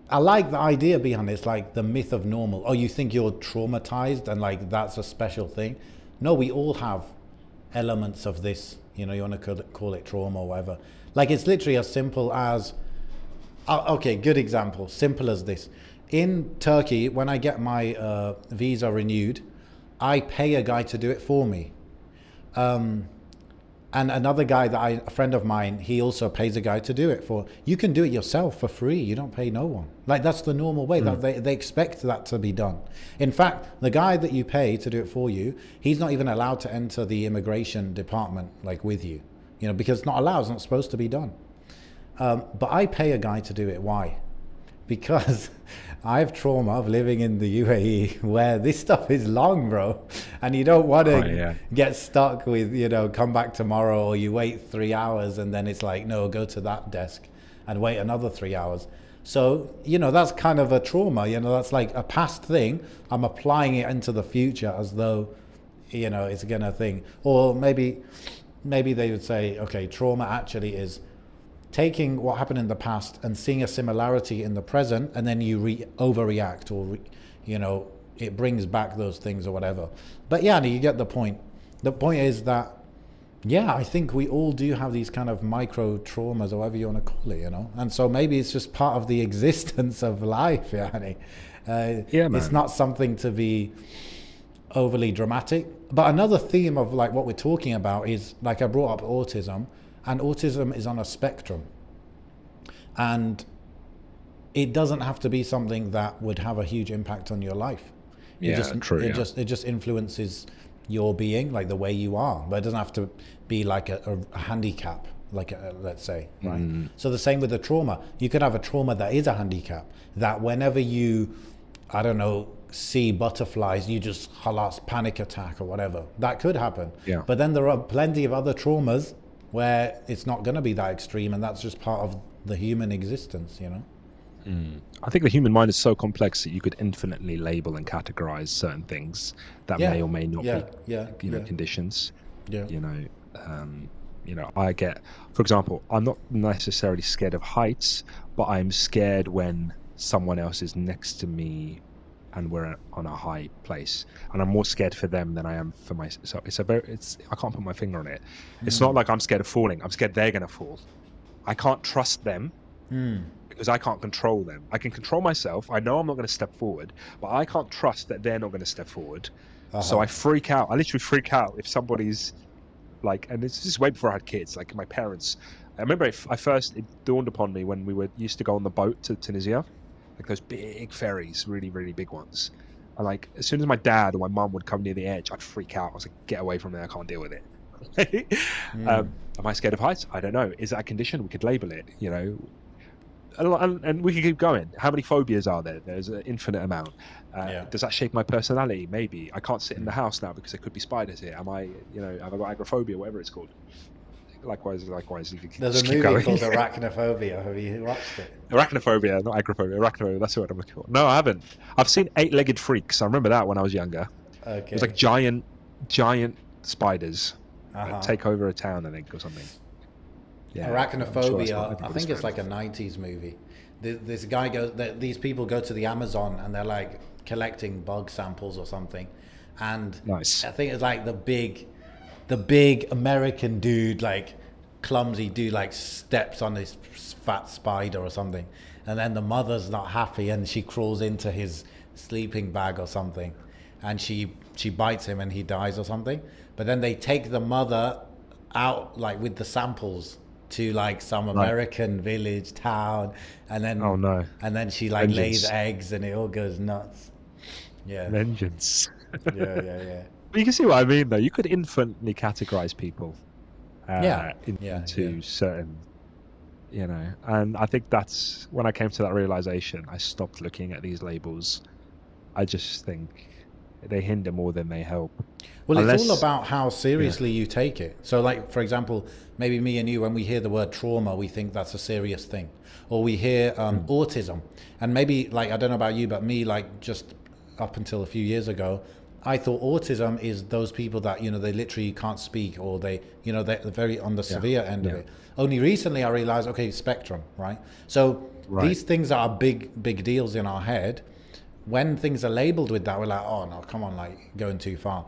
I like the idea behind it. It's like the myth of normal. Oh, you think you're traumatized and like that's a special thing? No, we all have elements of this. You know, you want to call it trauma or whatever. Like, it's literally as simple as, okay, good example, simple as this. In Turkey, when I get my visa renewed, I pay a guy to do it for me. And another guy a friend of mine, he also pays a guy to do it for. You can do it yourself for free. You don't pay no one. Like that's the normal way. That they expect that to be done. In fact, the guy that you pay to do it for you, he's not even allowed to enter the immigration department like with you, because it's not allowed. It's not supposed to be done. But I pay a guy to do it. Why? Because I have trauma of living in the UAE where this stuff is long, bro. And you don't want to get stuck with, come back tomorrow, or you wait 3 hours and then it's like, no, go to that desk and wait another 3 hours. So, that's kind of a trauma, that's like a past thing. I'm applying it into the future as though, it's gonna thing. Or maybe they would say, okay, trauma actually is taking what happened in the past and seeing a similarity in the present, and then you overreact, or it brings back those things or whatever. But yeah, you get the point. The point is that I think we all do have these kind of micro traumas, or whatever you want to call it, and so maybe it's just part of the existence of life. Man. It's not something to be overly dramatic. But another theme of like what we're talking about is, like, I brought up autism. And autism is on a spectrum, and it doesn't have to be something that would have a huge impact on your life. It just influences your being, like the way you are, but it doesn't have to be like a handicap, like let's say, right? So the same with the trauma. You could have a trauma that is a handicap, that whenever you, I don't know, see butterflies, you just panic attack or whatever. That could happen. Yeah. But then there are plenty of other traumas where it's not going to be that extreme, and that's just part of the human existence, I think the human mind is so complex that you could infinitely label and categorize certain things that may or may not be conditions. I get, for example, I'm not necessarily scared of heights, but I'm scared when someone else is next to me and we're on a high place, and I'm more scared for them than I am for myself. I can't put my finger on it. It's not like I'm scared of falling. I'm scared they're going to fall. I can't trust them because I can't control them. I can control myself. I know I'm not going to step forward, but I can't trust that they're not going to step forward. So I freak out. I literally freak out if somebody's like, and this is way before I had kids, like my parents. I remember it dawned upon me when we used to go on the boat to Tunisia, like those big ferries, really, really big ones. And like, as soon as my dad or my mum would come near the edge, I'd freak out. I was like, get away from there, I can't deal with it. Am I scared of heights? I don't know. Is that a condition? We could label it, and we could keep going. How many phobias are there? There's an infinite amount. Does that shape my personality? Maybe. I can't sit in the house now because there could be spiders here. Have I got agoraphobia, whatever it's called? Likewise. There's a movie called Arachnophobia. Have you watched it? Arachnophobia, not agoraphobia. Arachnophobia, that's what I'm looking for. No, I haven't. I've seen 8-legged freaks. I remember that when I was younger. Okay. It was like giant spiders that take over a town, I think, or something. Yeah, Arachnophobia, I think it's like a 90s movie. This guy these people go to the Amazon and they're like collecting bug samples or something. And nice. I think it's like the big American dude, like clumsy dude, like steps on this fat spider or something, and then the mother's not happy and she crawls into his sleeping bag or something, and she bites him and he dies or something. But then they take the mother out, like with the samples, to like some American village town, and then and then she like lays eggs and it all goes nuts. Vengeance. yeah. But you can see what I mean, though. You could infinitely categorize people into certain, and I think that's when I came to that realization. I stopped looking at these labels. I just think they hinder more than they help. Well, it's all about how seriously you take it. So, like, for example, maybe me and you, when we hear the word trauma, we think that's a serious thing. Or we hear autism. And maybe, like, I don't know about you, but me, like, just up until a few years ago, I thought autism is those people that, they literally can't speak, or they're very on the severe end of it. Only recently I realized, okay, spectrum, right? So these things are big deals in our head. When things are labeled with that, we're like, oh no, come on, like going too far.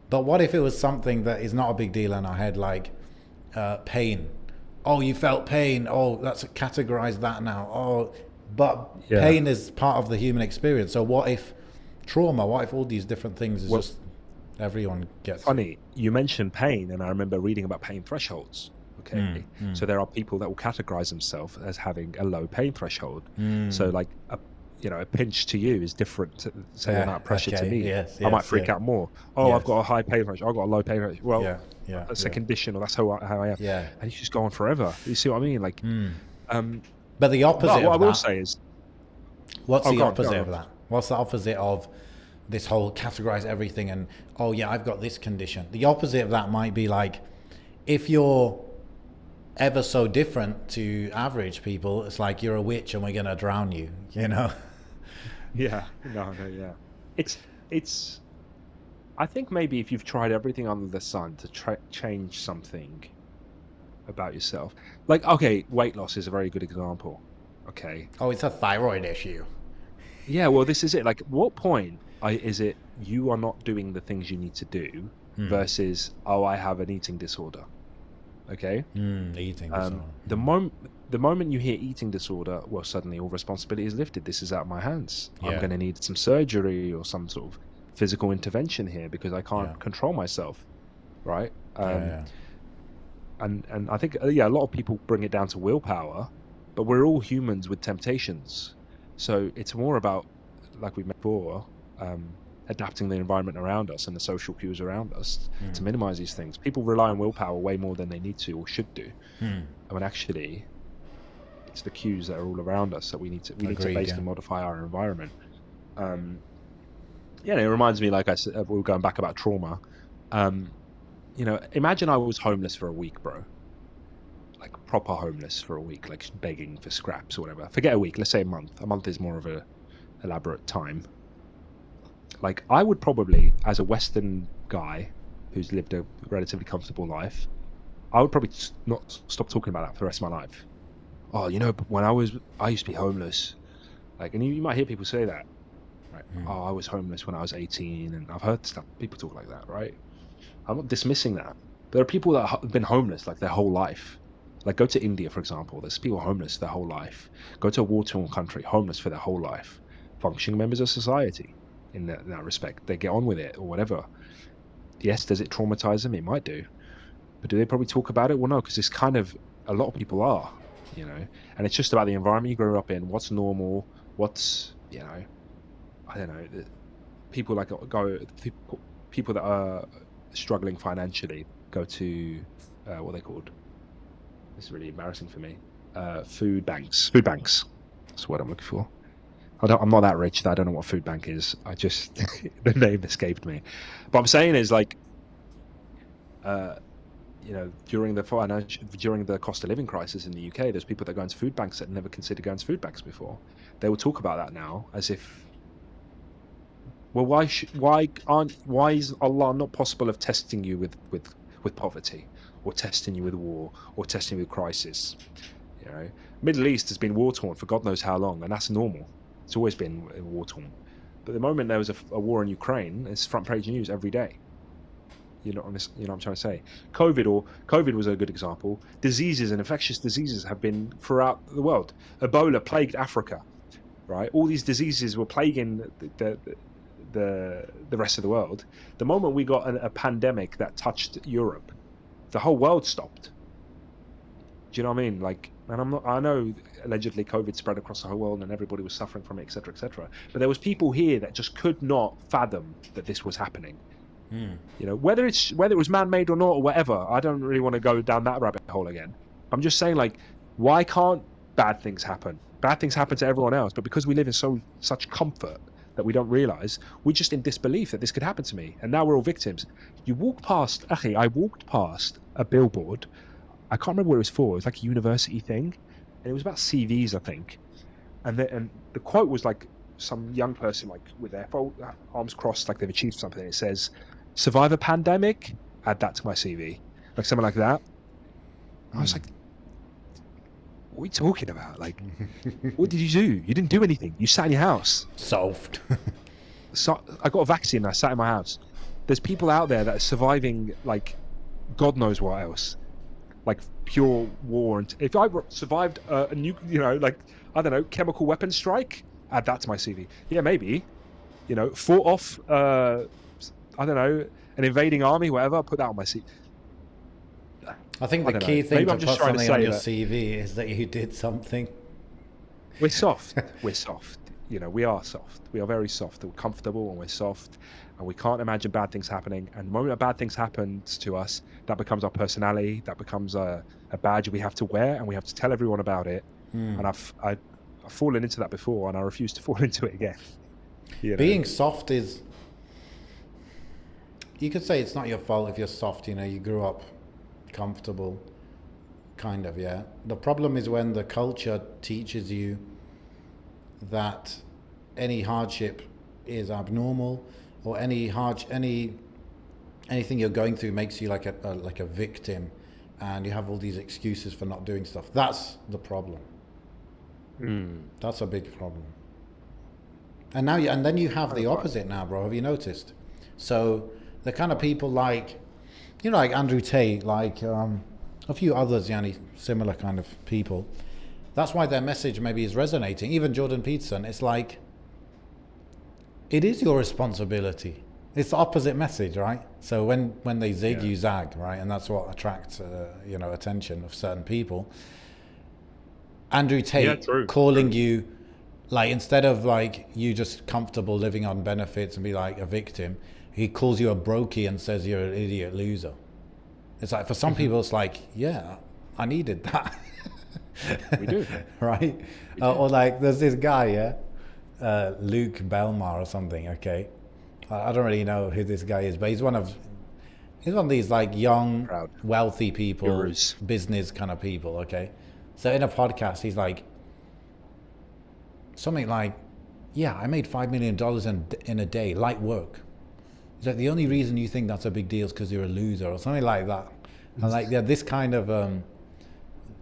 But what if it was something that is not a big deal in our head, like pain? Oh, you felt pain. Oh, let's categorize that now. Oh, but pain is part of the human experience. So what if trauma? What if all these different things is just Everyone gets it. Funny, you mentioned pain, and I remember reading about pain thresholds. Okay, so there are people that will categorize themselves as having a low pain threshold. So like a pinch to you is different to, say, Yeah, amount of pressure to okay, me. yes, I might yes, freak yeah. out more. Oh, I've Yes. got a high pain threshold. I've got a low pain threshold. Well, Yeah, yeah, that's a yeah. condition, or that's how I am. Yeah. And you just go on forever. You see what I mean? Like, But the but opposite what I of will that, say is, what's oh, the go on, go opposite on. of that? What's the opposite of this whole categorize everything and, oh yeah, I've got this condition? The opposite of that might be like, if you're ever so different to average people, it's like you're a witch and we're going to drown you, you know? Yeah, no, yeah. It's. I think maybe if you've tried everything under the sun to change something about yourself, like, okay, weight loss is a very good example. Okay, Oh, it's a thyroid issue. yeah, well, this is it. Like, what point is it you are not doing the things you need to do versus, oh, I have an eating disorder? Okay, Eating disorder. the moment you hear eating disorder, well, suddenly all responsibility is lifted. This is out of my hands. I'm Yeah. going to need some surgery or some sort of physical intervention here because I can't Yeah. control myself, right? Yeah. And I think, yeah, a lot of people bring it down to willpower, but we're all humans with temptations. So it's more about, like we mentioned before, adapting the environment around us and the social cues around us to minimize these things. People rely on willpower way more than they need to or should do. And when actually it's the cues that are all around us that we need to Agreed, basically yeah. modify our environment. Yeah, it reminds me, like I said, we were going back about trauma. Imagine I was homeless for a week, bro. Like proper homeless for a week, like begging for scraps or whatever. Forget a week, let's say a month. A month is more of a elaborate time. Like, I would probably, as a Western guy who's lived a relatively comfortable life, I would probably not stop talking about that for the rest of my life. Oh, when I used to be homeless. Like, and you might hear people say that, right? Oh, I was homeless when I was 18, and I've heard stuff. People talk like that, right? I'm not dismissing that. There are people that have been homeless like their whole life. Like, go to India, for example. There's people homeless their whole life. Go to a war-torn country, homeless for their whole life. Functioning members of society in that respect. They get on with it or whatever. Yes, does it traumatize them? It might do. But do they probably talk about it? Well, no, because it's kind of, a lot of people are, and it's just about the environment you grew up in, what's normal, what's, I don't know, people like people that are struggling financially go to what are they called? This is really embarrassing for me. Food banks. That's what I'm looking for. I'm not that rich that I don't know what a food bank is. I just the name escaped me. But I'm saying is, like, during the cost of living crisis in the UK, there's people that go into food banks that never considered going to food banks before. They will talk about that now as if, well, why is Allah not possible of testing you with poverty, or testing you with war, or testing you with crisis? Middle East has been war torn for God knows how long, and that's normal. It's always been war torn. But the moment there was a war in Ukraine, it's front page news every day. You know what I'm trying to say? COVID was a good example. Diseases and infectious diseases have been throughout the world. Ebola plagued Africa, right? All these diseases were plaguing the rest of the world. The moment we got a pandemic that touched Europe, the whole world stopped. Do you know what I mean? Like, and I know allegedly COVID spread across the whole world and everybody was suffering from it, etc., etc. But there was people here that just could not fathom that this was happening. Whether it was man-made or not or whatever, I don't really want to go down that rabbit hole again. I'm just saying, like, why can't bad things happen? Bad things happen to everyone else, but because we live in such comfort that we don't realize, we're just in disbelief that this could happen to me, and now we're all victims. I walked past a billboard. I can't remember what it was for. It was like a university thing, and it was about CVs, I think. And the quote was like some young person, like, with their arms crossed, like they've achieved something. It says, "Survive a pandemic, add that to my CV," like something like that. I was like, "What are you talking about? Like, what did you do? You didn't do anything. You sat in your house." Solved. So I got a vaccine and I sat in my house. There's people out there that are surviving, like, God knows what else, like pure war. And if I survived a new, like, I don't know, chemical weapon strike, add that to my CV. Yeah, maybe. Fought off, I don't know, an invading army, whatever. Put that on my seat. I think I the don't know. key thing Maybe to I'm just put trying to something on say your that CV is that you did something. we're soft. We're soft. You know, we are soft. We are very soft. We're comfortable and we're soft, and we can't imagine bad things happening. And the moment a bad things happens to us, that becomes our personality. That becomes a badge we have to wear, and we have to tell everyone about it. And I've fallen into that before, and I refuse to fall into it again. You know, Being soft is, you could say it's not your fault if you're soft, you know, you grew up comfortable, kind of, yeah. The problem is when the culture teaches you that any hardship is abnormal, or anything you're going through makes you like a victim, and you have all these excuses for not doing stuff. That's the problem. That's a big problem. And then you have the opposite now, bro. Have you noticed? So the kind of people like, you know, like Andrew Tate, like a few others, yani, similar kind of people. That's why their message maybe is resonating. Even Jordan Peterson, it's like, it is your responsibility. It's the opposite message, right? So when they zig, you zag, right? And that's what attracts, attention of certain people. Andrew Tate calling you, like, instead of like you just comfortable living on benefits and be like a victim, he calls you a brokey and says you're an idiot loser. It's like, for some people, it's like, yeah, I needed that. we do. Right? Or like, there's this guy, Luke Belmar or something, okay? I don't really know who this guy is, but he's one of these like young, wealthy people, Gurus. business kind of people, okay? So in a podcast, he's like, something like, yeah, I made $5 million in a day, light work. He's like, the only reason you think that's a big deal is because you're a loser, or something like that. And like, yeah, this kind of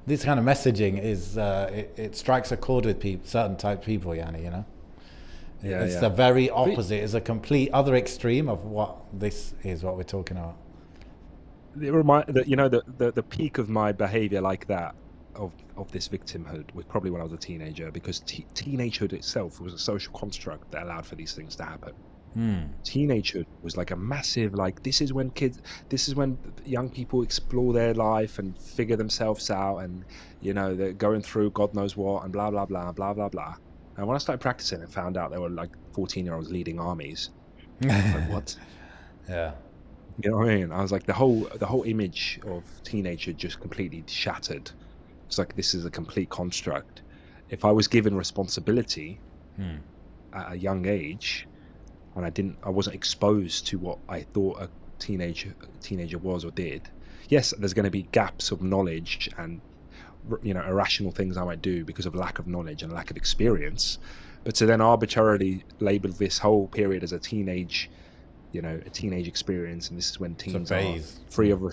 messaging is, it strikes a chord with certain type of people, Yanni, you know? It's the very opposite. It's a complete other extreme of what this is, what we're talking about. The peak of my behavior like that, of this victimhood, was probably when I was a teenager, because teenagehood itself was a social construct that allowed for these things to happen. Teenagehood was like a massive, like, this is when young people explore their life and figure themselves out, and you know, they're going through God knows what, and blah blah blah blah blah blah. And when I started practicing and found out there were like 14-year-olds leading armies, like, what? Yeah. You know what I mean? I was like, the whole image of teenager just completely shattered. It's like, this is a complete construct. If I was given responsibility at a young age, and I wasn't exposed to what I thought a teenager was or did, yes, there's going to be gaps of knowledge and, you know, irrational things I might do because of lack of knowledge and lack of experience. But to then arbitrarily label this whole period as a teenage experience, and this is when teens are free of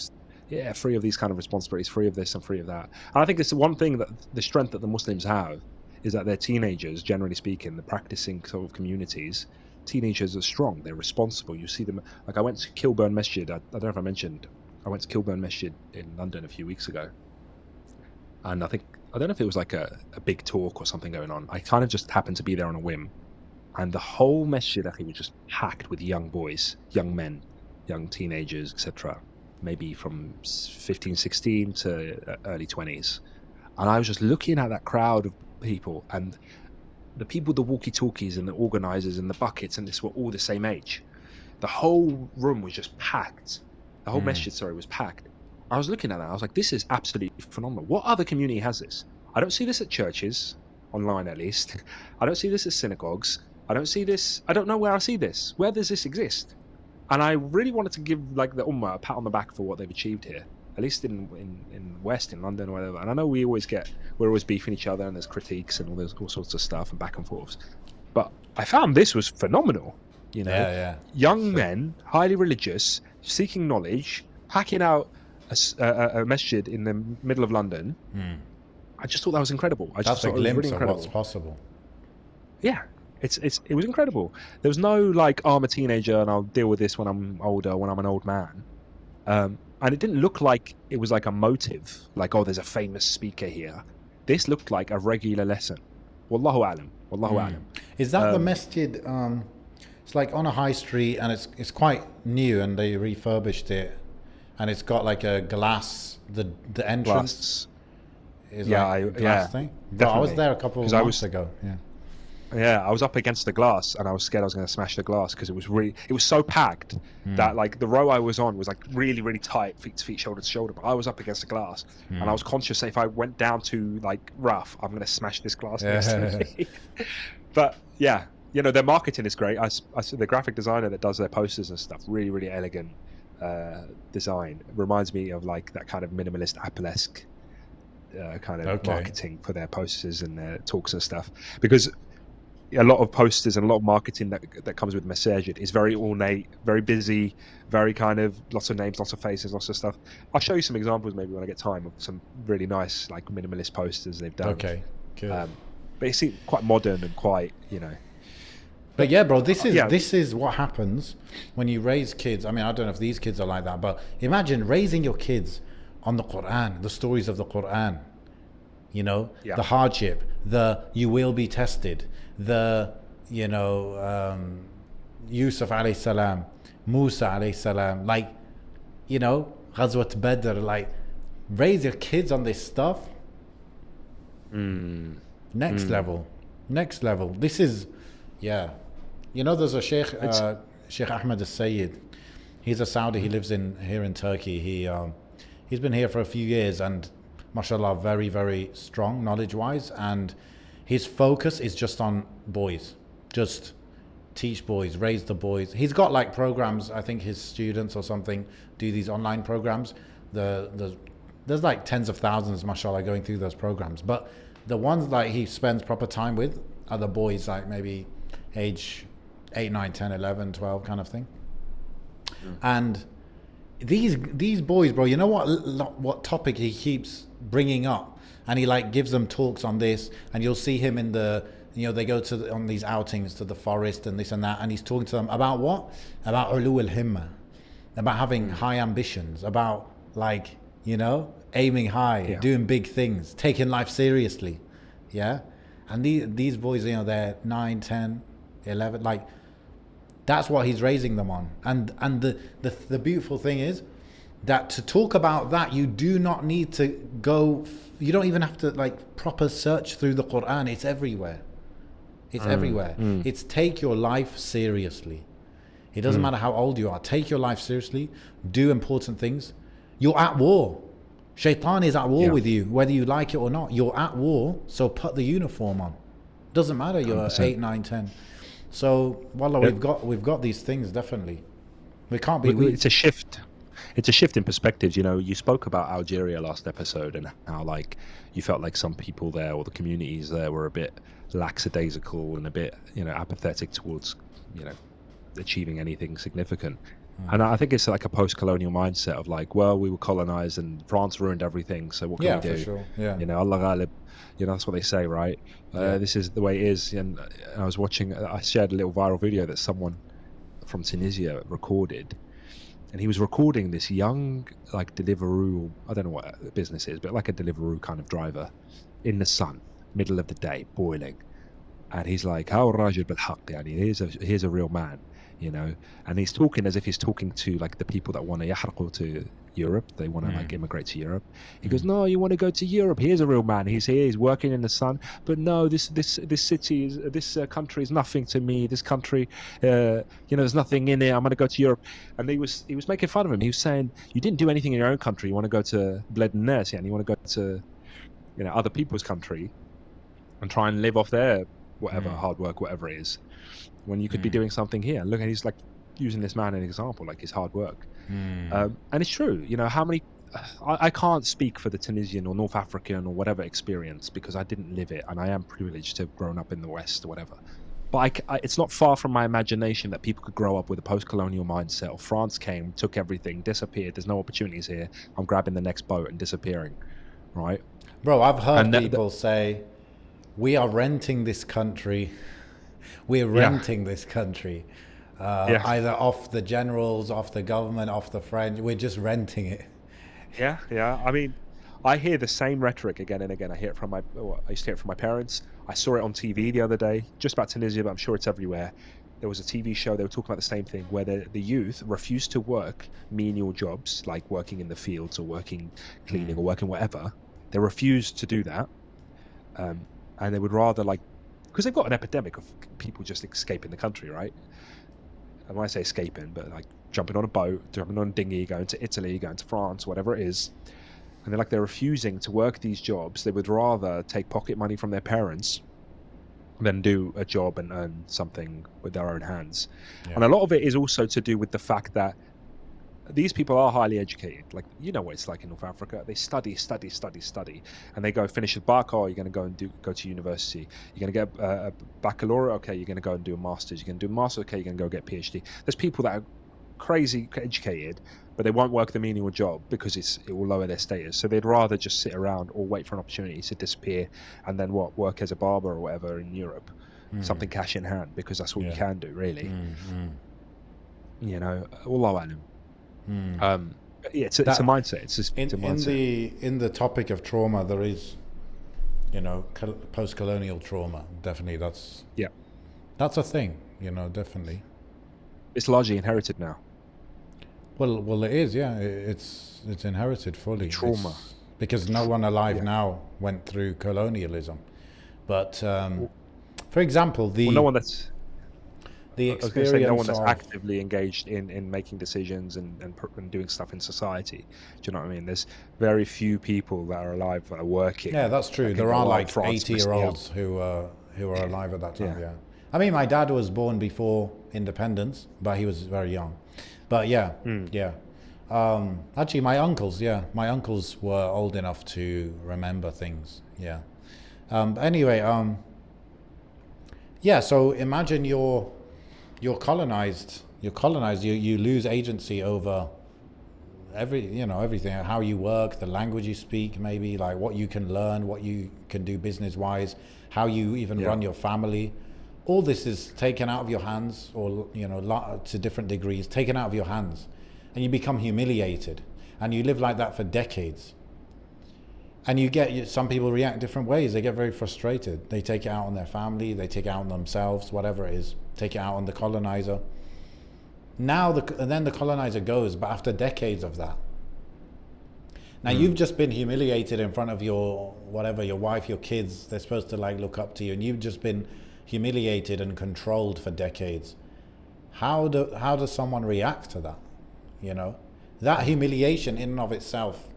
free of these kind of responsibilities, free of this and free of that. And I think it's the one thing, that the strength that the Muslims have is that they're teenagers, generally speaking, the practicing sort of communities. Teenagers are strong, they're responsible. You see them, like, I went to Kilburn Masjid. I don't know if I mentioned, I went to Kilburn Masjid in London a few weeks ago, and I don't know if it was like a big talk or something going on. I kind of just happened to be there on a whim, and the whole masjid, I think, was just packed with young boys, young men, young teenagers, etc. Maybe from 15, 16 to early 20s. And I was just looking at that crowd of people, and the people, the walkie-talkies and the organizers and the buckets, and this were all the same age. The whole room was just packed. The whole masjid, was packed. I was looking at that. I was like, this is absolutely phenomenal. What other community has this? I don't see this at churches, online at least. I don't see this at synagogues. I don't see this. I don't know where I see this. Where does this exist? And I really wanted to give, like, the Ummah a pat on the back for what they've achieved here, at least in West, in London or whatever. And I know we're always beefing each other, and there's critiques and all sorts of stuff and back and forths. But I found this was phenomenal. You know, young men, highly religious, seeking knowledge, hacking out a masjid in the middle of London. I just thought that was incredible. That's a glimpse of what's possible. Yeah, it was incredible. There was no like, oh, I'm a teenager and I'll deal with this when I'm older, when I'm an old man. And it didn't look like it was like a motive, like, oh, there's a famous speaker here. This looked like a regular lesson. Wallahu alam. Wallahu alam. Is that the masjid? It's like on a high street, and it's quite new, and they refurbished it, and it's got like a glass. The entrance Glass. is Yeah, like a glass yeah, thing. But I was definitely. there a couple Because of I months was, ago. Yeah. yeah, I was up against the glass, and I was scared I was going to smash the glass because it was so packed that like the row I was on was like really, really tight, feet to feet, shoulder to shoulder. But I was up against the glass, and I was conscious that if I went down too like rough, I'm going to smash this glass next to Yeah. me. But yeah, their marketing is great. I see the graphic designer that does their posters and stuff, really, really elegant design. It reminds me of like that kind of minimalist Apple-esque kind of Okay. marketing for their posters and their talks and stuff. Because a lot of posters and a lot of marketing that comes with Masajid is very ornate, very busy, very kind of lots of names, lots of faces, lots of stuff. I'll show you some examples maybe when I get time of some really nice like minimalist posters they've done. Okay. Good. But it seems quite modern and quite, But But yeah, bro, this is yeah, this is what happens when you raise kids. I mean, I don't know if these kids are like that, but imagine raising your kids on the Quran, the stories of the Quran. yeah, The hardship, the you will be tested, the Yusuf alayhi salam, Musa alayhi salam, like Ghazwat Badr, like raise your kids on this stuff. mm, Next mm. level, next level. This is, yeah. There's a Sheikh, It's Sheikh Ahmed al-Sayyid. He's a Saudi. He lives here in Turkey. He's been here for a few years, and mashallah, very, very strong knowledge-wise. And his focus is just on boys, just teach boys, raise the boys. He's got like programs. I think his students or something do these online programs. There's like tens of thousands, mashallah, going through those programs. But the ones that he spends proper time with are the boys, like maybe age 8, 9, 10, 11, 12 kind of thing. And these boys, bro, you know what topic he keeps bringing up, and he like gives them talks on this, and you'll see him in they go on these outings to the forest and this and that, and he's talking to them about what? About ulu al himma, about having high ambitions, about like aiming high, yeah, doing big things, taking life seriously. Yeah. And these boys, they're 9, 10, 11, like that's what he's raising them on. And the beautiful thing is that to talk about that, you do not need to go, you don't even have to like proper search through the Quran. It's everywhere. It's everywhere. It's take your life seriously. It doesn't matter how old you are. Take your life seriously. Do important things. You're at war. Shaitan is at war yeah, with you, whether you like it or not. You're at war, so put the uniform on. Doesn't matter. You're 100%. 8, 9, 10. So, wallah, Yeah. we've got these things definitely. We can't be. It's a shift. It's a shift in perspectives. You spoke about Algeria last episode and how like you felt like some people there or the communities there were a bit lackadaisical and a bit apathetic towards you know achieving anything significant. And I think it's like a post-colonial mindset of like, well, we were colonized and France ruined everything, so what can Yeah, we for do? sure. Yeah. Allah Ghalib, that's what they say, right? Yeah. This is the way it is. And I shared a little viral video that someone from Tunisia recorded, and he was recording this young like Deliveroo, I don't know what the business is, but like a Deliveroo kind of driver in the sun, middle of the day, boiling. And he's like, "How Rajul bil Haq, yani, here's a real man, and he's talking as if he's talking to like the people that want to yahraqu to Europe, they want to like immigrate to Europe. He goes, "No, you want to go to Europe? Here's a real man. He's here. He's working in the sun. But no, this city is this country is nothing to me. This country, there's nothing in it. I'm going to go to Europe." And he was making fun of him. He was saying, "You didn't do anything in your own country. You want to go to Bled and Nurse, and you want to go to other people's country and try and live off their whatever hard work, whatever it is, when you could be doing something here." Look, and he's like using this man as an example, like his hard work. And it's true. How many? I can't speak for the Tunisian or North African or whatever experience because I didn't live it, and I am privileged to have grown up in the West or whatever. But it's not far from my imagination that people could grow up with a post-colonial mindset. Or France came, took everything, disappeared. There's no opportunities here. I'm grabbing the next boat and disappearing, right? Bro, I've heard And people say, we are renting this country. We're Yeah. renting this country. Yeah. Either off the generals, off the government, off the French. We're just renting it. Yeah, yeah. I mean, I hear the same rhetoric again and again. I hear it I used to hear it from my parents. I saw it on TV the other day, just about Tunisia, but I'm sure it's everywhere. there was a TV show, they were talking about the same thing, where the youth refused to work menial jobs like working in the fields or working cleaning or working whatever. They refused to do that, and they would rather, like, because they've got an epidemic of people just escaping the country, right? And when I say escaping, but like jumping on a boat, jumping on a dinghy, going to Italy, going to France, whatever it is, and they're refusing to work these jobs. They would rather take pocket money from their parents than do a job and earn something with their own hands. Yeah. And a lot of it is also to do with the fact that these people are highly educated. Like, you know what it's like in North Africa. They study, and they go finish a BAc. You're going to go and go to university. You're going to get a baccalaureate. Okay, you're going to go and do a master's. You're going to do a master's. Okay, you're going to go get a PhD. There's people that are crazy educated, but they won't work the menial job because it will lower their status. So they'd rather just sit around or wait for an opportunity to disappear and then work as a barber or whatever in Europe, something cash in hand, because that's all you can do, really. You know, Allahu alam. Yeah, it's a mindset. It's a mindset. In the topic of trauma, there is, you know, post-colonial trauma. Definitely, that's a thing. You know, definitely. It's largely inherited now. Well, it is. Yeah, it's inherited fully. Trauma, because no one alive now went through colonialism. But for example, no one that's experience no one that's of actively engaged in making decisions and doing stuff in society. Do you know what I mean? There's very few people that are alive that are working. Yeah, that's true. There are like 80-year-olds who are alive at that time. Yeah. I mean, my dad was born before independence, but he was very young. But actually, my uncles were old enough to remember things. Yeah. Anyway, so imagine you're colonized. You lose agency over everything, how you work, the language you speak, maybe like what you can learn, what you can do business wise, how you even run your family. All this is taken out of your hands, or to different degrees, taken out of your hands, and you become humiliated, and you live like that for decades. And some people react different ways. They get very frustrated. They take it out on their family, they take it out on themselves, whatever it is. Take it out on the colonizer. And then the colonizer goes, but after decades of that. Now you've just been humiliated in front of your wife, your kids. They're supposed to like look up to you, and you've just been humiliated and controlled for decades. How does someone react to that? You know, that humiliation in and of itself,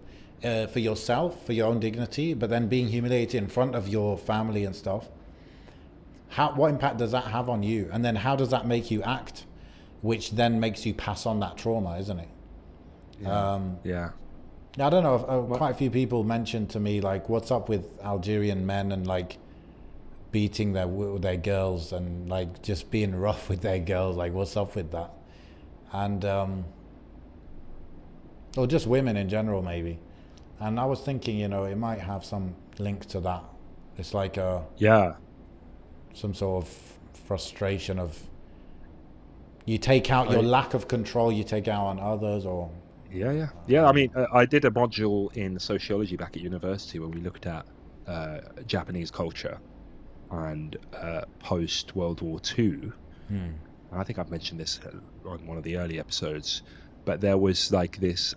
for yourself, for your own dignity, but then being humiliated in front of your family and stuff. What impact does that have on you? And then how does that make you act, which then makes you pass on that trauma, isn't it? I don't know. Quite a few people mentioned to me, like, what's up with Algerian men and like beating their girls and like just being rough with their girls. Like, what's up with that? And or just women in general, maybe. And I was thinking, it might have some link to that. It's like some sort of frustration of you take out your lack of control, you take out on others, or I mean, I did a module in sociology back at university where we looked at Japanese culture and post World War II. And I think I've mentioned this on one of the early episodes, but there was like this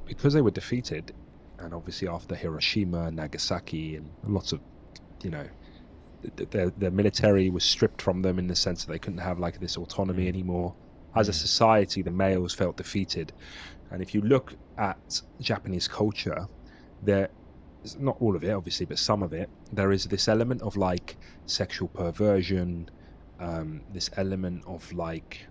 because they were defeated, and obviously after Hiroshima, Nagasaki, and lots of, the military was stripped from them in the sense that they couldn't have like this autonomy anymore. As a society, the males felt defeated. And if you look at Japanese culture, there, not all of it obviously, but some of it, there is this element of like sexual perversion, this element of like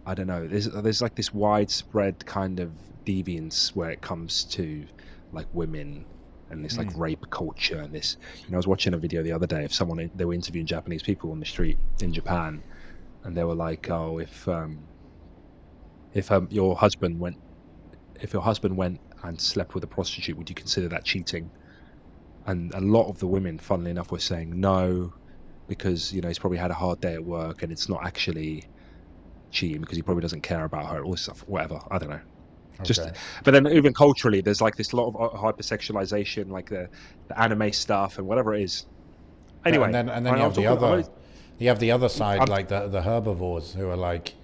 I don't know, there's like this widespread kind of deviance where it comes to like women and this like rape culture. And this, I was watching a video the other day of someone, they were interviewing Japanese people on the street in Japan, and they were like, oh, if your husband went and slept with a prostitute, would you consider that cheating? And a lot of the women, funnily enough, were saying no, because he's probably had a hard day at work and it's not actually cheating because he probably doesn't care about her, or stuff, whatever. I don't know. Okay. But then even culturally, there's like this lot of hypersexualization, like the anime stuff and whatever it is. Anyway, And then you have you have the other side, like the herbivores who are like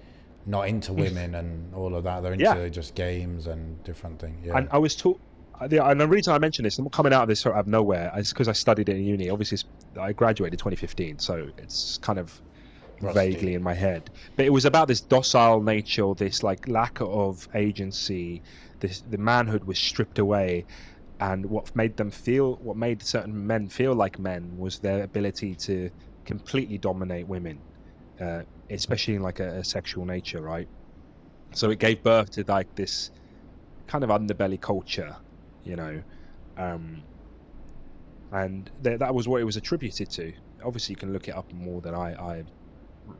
not into women and all of that. They're yeah, into just games and different things. Yeah. and I was taught. And the reason I mention this, I'm not coming out of this sort of out of nowhere, is because I studied it in uni. Obviously, I graduated 2015, so it's kind of Rusty. vaguely in my head. But it was about this docile nature, or this like lack of agency. The manhood was stripped away, and what made certain men feel like men was their ability to completely dominate women, especially in like a sexual nature, right? So it gave birth to like this kind of underbelly culture, you know, um, and that was what it was attributed to. Obviously, you can look it up more than I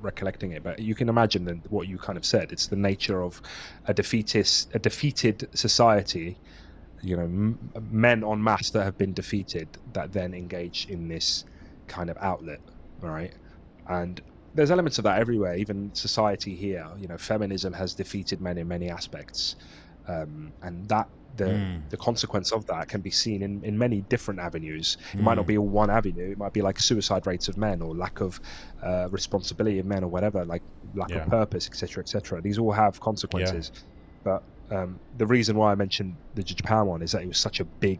recollecting it, but you can imagine then what you kind of said. It's the nature of a defeated society, you know, men en masse that have been defeated that then engage in this kind of outlet, right? And there's elements of that everywhere, even society here. You know, feminism has defeated men in many aspects, and that the consequence of that can be seen in many different avenues. It might not be all one avenue. It might be like suicide rates of men, or lack of responsibility of men, or whatever, like lack of Yeah. purpose, etc., etc. These all have Yeah. consequences. But the reason why I mentioned the Japan one is that it was such a big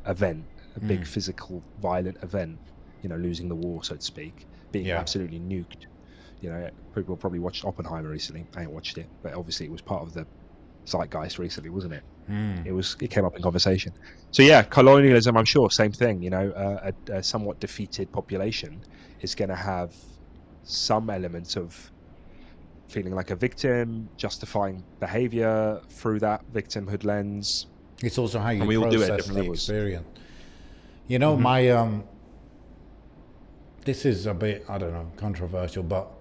event, a big physical, violent event. You know, losing the war, so to speak, being Yeah. absolutely nuked. You know, people probably watched Oppenheimer recently. I ain't watched it, but obviously it was part of the zeitgeist recently, wasn't it? It came up in conversation. So yeah, colonialism, I'm sure, same thing. You know, a somewhat defeated population is going to have some elements of feeling like a victim, justifying behavior through that victimhood lens, It's also how and you we all do it at process different the levels. experience. You know, my this is a bit, I don't know, controversial, but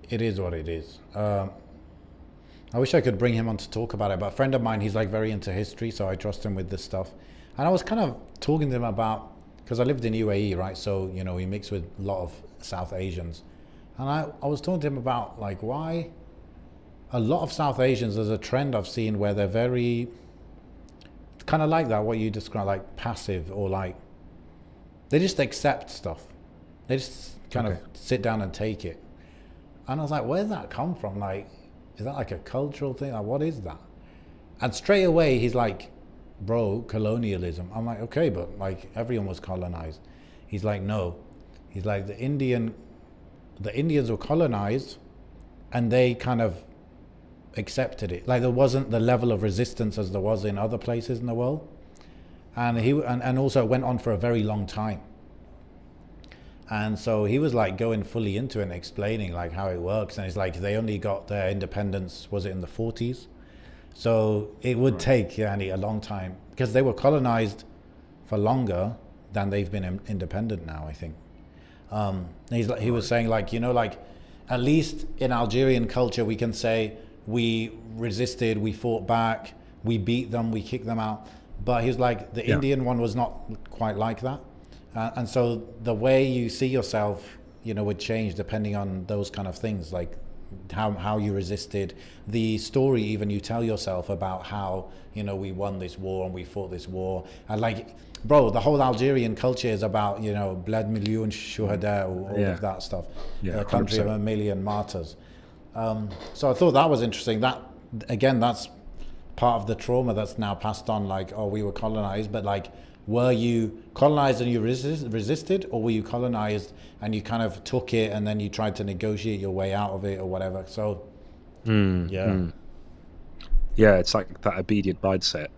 it is what it is. I wish I could bring him on to talk about it, but a friend of mine, he's like very into history, so I trust him with this stuff. And I was kind of talking to him about, because I lived in UAE, right? So, you know, he mixed with a lot of South Asians. And I was talking to him about like why a lot of South Asians, there's a trend I've seen where they're very, kind of like that, what you describe, like passive, or like, they just accept stuff. They just kind of sit down and take it. And I was like, where's that come from? Like, is that like a cultural thing? Like, what is that? And straight away, he's like, bro, colonialism. I'm like, okay, but like everyone was colonized. He's like, no. He's like, the Indians were colonized and they kind of accepted it. Like there wasn't the level of resistance as there was in other places in the world. And and also it went on for a very long time. And so he was like going fully into it and explaining like how it works. And it's like they only got their independence, was it in the 40s? So it would take a long time because they were colonized for longer than they've been independent now, I think. He was saying like, you know, like at least in Algerian culture, we can say we resisted, we fought back, we beat them, we kicked them out. But he's like, the Indian one was not quite like that. And so the way you see yourself, you know, would change depending on those kind of things, like how you resisted, the story even you tell yourself about how, you know, we won this war and we fought this war. And like, bro, the whole Algerian culture is about, you know, bled million shuhada, all of that stuff. A country 100%. Of a million martyrs. So I thought that was interesting. That, again, that's part of the trauma that's now passed on, like, oh, we were colonized, but like, were you colonized and you resisted, or were you colonized and you kind of took it and then you tried to negotiate your way out of it or whatever? So, yeah, it's like that obedient mindset.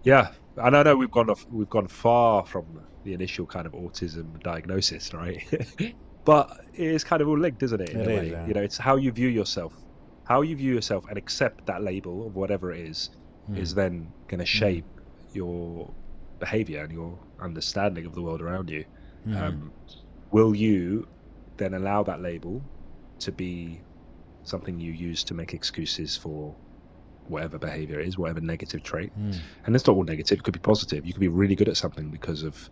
Yeah, and I know we've gone far from the initial kind of autism diagnosis, right? But it is kind of all linked, isn't it? In a way, you know, it's how you view yourself, and accept that label of whatever it is then going to shape your behavior and your understanding of the world around you. Will you then allow that label to be something you use to make excuses for whatever behavior it is, whatever negative trait? And it's not all negative, it could be positive. You could be really good at something because of,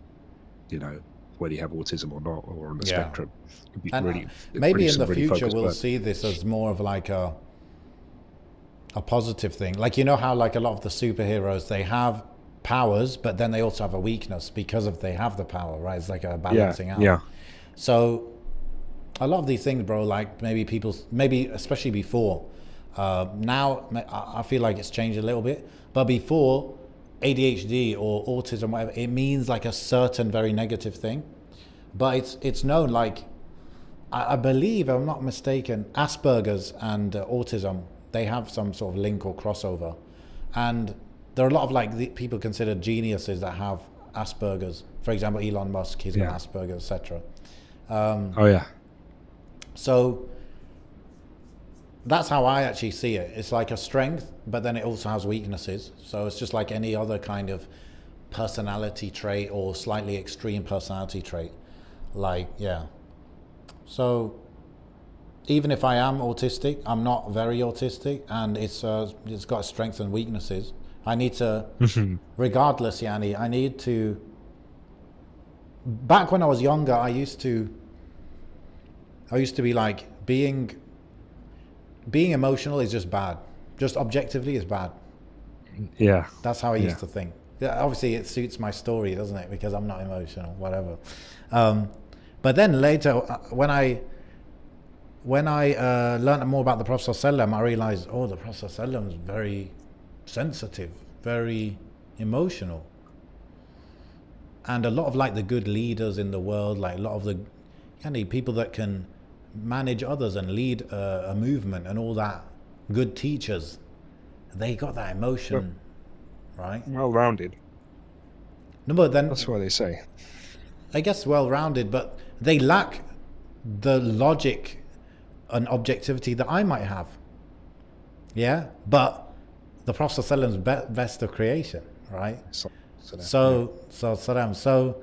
you know, whether you have autism or not, or on the spectrum. It could be and maybe in the future we'll see this as more of like a positive thing. Like, you know how like a lot of the superheroes, they have powers, but then they also have a weakness because of they have the power, right? It's like a Yeah, balancing out. yeah, So a lot of these things, bro, like maybe especially before. Now I feel like it's changed a little bit, but before, ADHD or autism, whatever, it means like a certain very negative thing. But it's known like I believe, if I'm not mistaken, Asperger's and autism, they have some sort of link or crossover, and there are a lot of like people considered geniuses that have Asperger's. For example, Elon Musk, he's got yeah. Asperger's, etc. Oh yeah, So that's how I actually see it. It's like a strength, but then it also has weaknesses. So it's just like any other kind of personality trait or slightly extreme personality trait. Like, yeah. So even if I am autistic, I'm not very autistic, and it's got strengths and weaknesses. I need to, regardless, Yanni, I need to. Back when I was younger, I used to be like being emotional is just bad. Just objectively is bad. yeah, That's how I yeah. used to think. Yeah, obviously it suits my story, doesn't it? Because I'm not emotional, whatever. Um, but then later, when I learned more about the Prophet ﷺ, I realized, oh, the Prophet ﷺ is very sensitive, very emotional. And a lot of like the good leaders in the world, like a lot of the people that can manage others and lead a movement and all that, good teachers, they got that Well, emotion, right? well-rounded. No, but then That's what they say. I guess well-rounded, but they lack the logic and objectivity that I might have. Yeah, but the Prophet ﷺ is best of creation, right? Yeah. So Saddam. So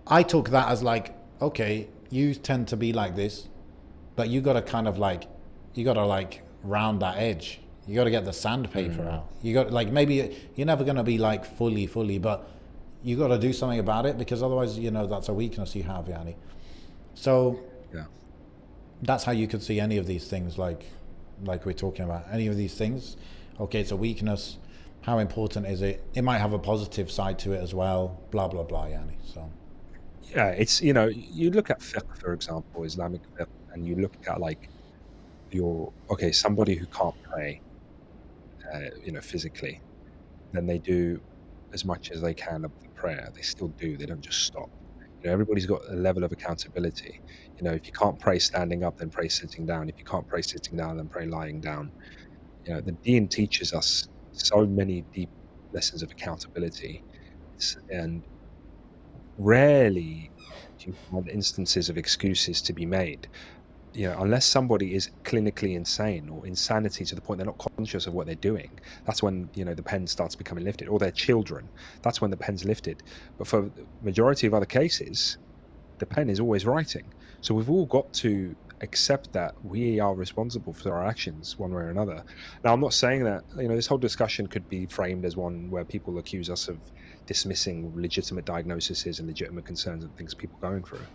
I took that as like, okay, you tend to be like this, but you got to kind of like, you got to like round that edge. You got to get the sandpaper out. You got like maybe you're never gonna be like fully, but you got to do something about it because otherwise, that's a weakness you have, Yanni. So Yeah. that's how you could see any of these things, like we're talking about. Any of these things, okay, it's a weakness. How important is it? It might have a positive side to it as well. Blah blah blah, Yanni. So Yeah, it's you look at fiqh, for example, Islamic fiqh, and you look at like somebody who can't pray, physically, then they do as much as they can of the prayer. They still do. They don't just stop. Everybody's got a level of accountability. If you can't pray standing up, then pray sitting down. If you can't pray sitting down, then pray lying down. The Deen teaches us so many deep lessons of accountability, and rarely do you find instances of excuses to be made. Unless somebody is clinically insane or insanity to the point they're not conscious of what they're doing, that's when, the pen starts becoming lifted, or their children, that's when the pen's lifted. But for the majority of other cases, the pen is always writing. So we've all got to accept that we are responsible for our actions one way or another. Now, I'm not saying that, this whole discussion could be framed as one where people accuse us of dismissing legitimate diagnoses and legitimate concerns and things people are going through.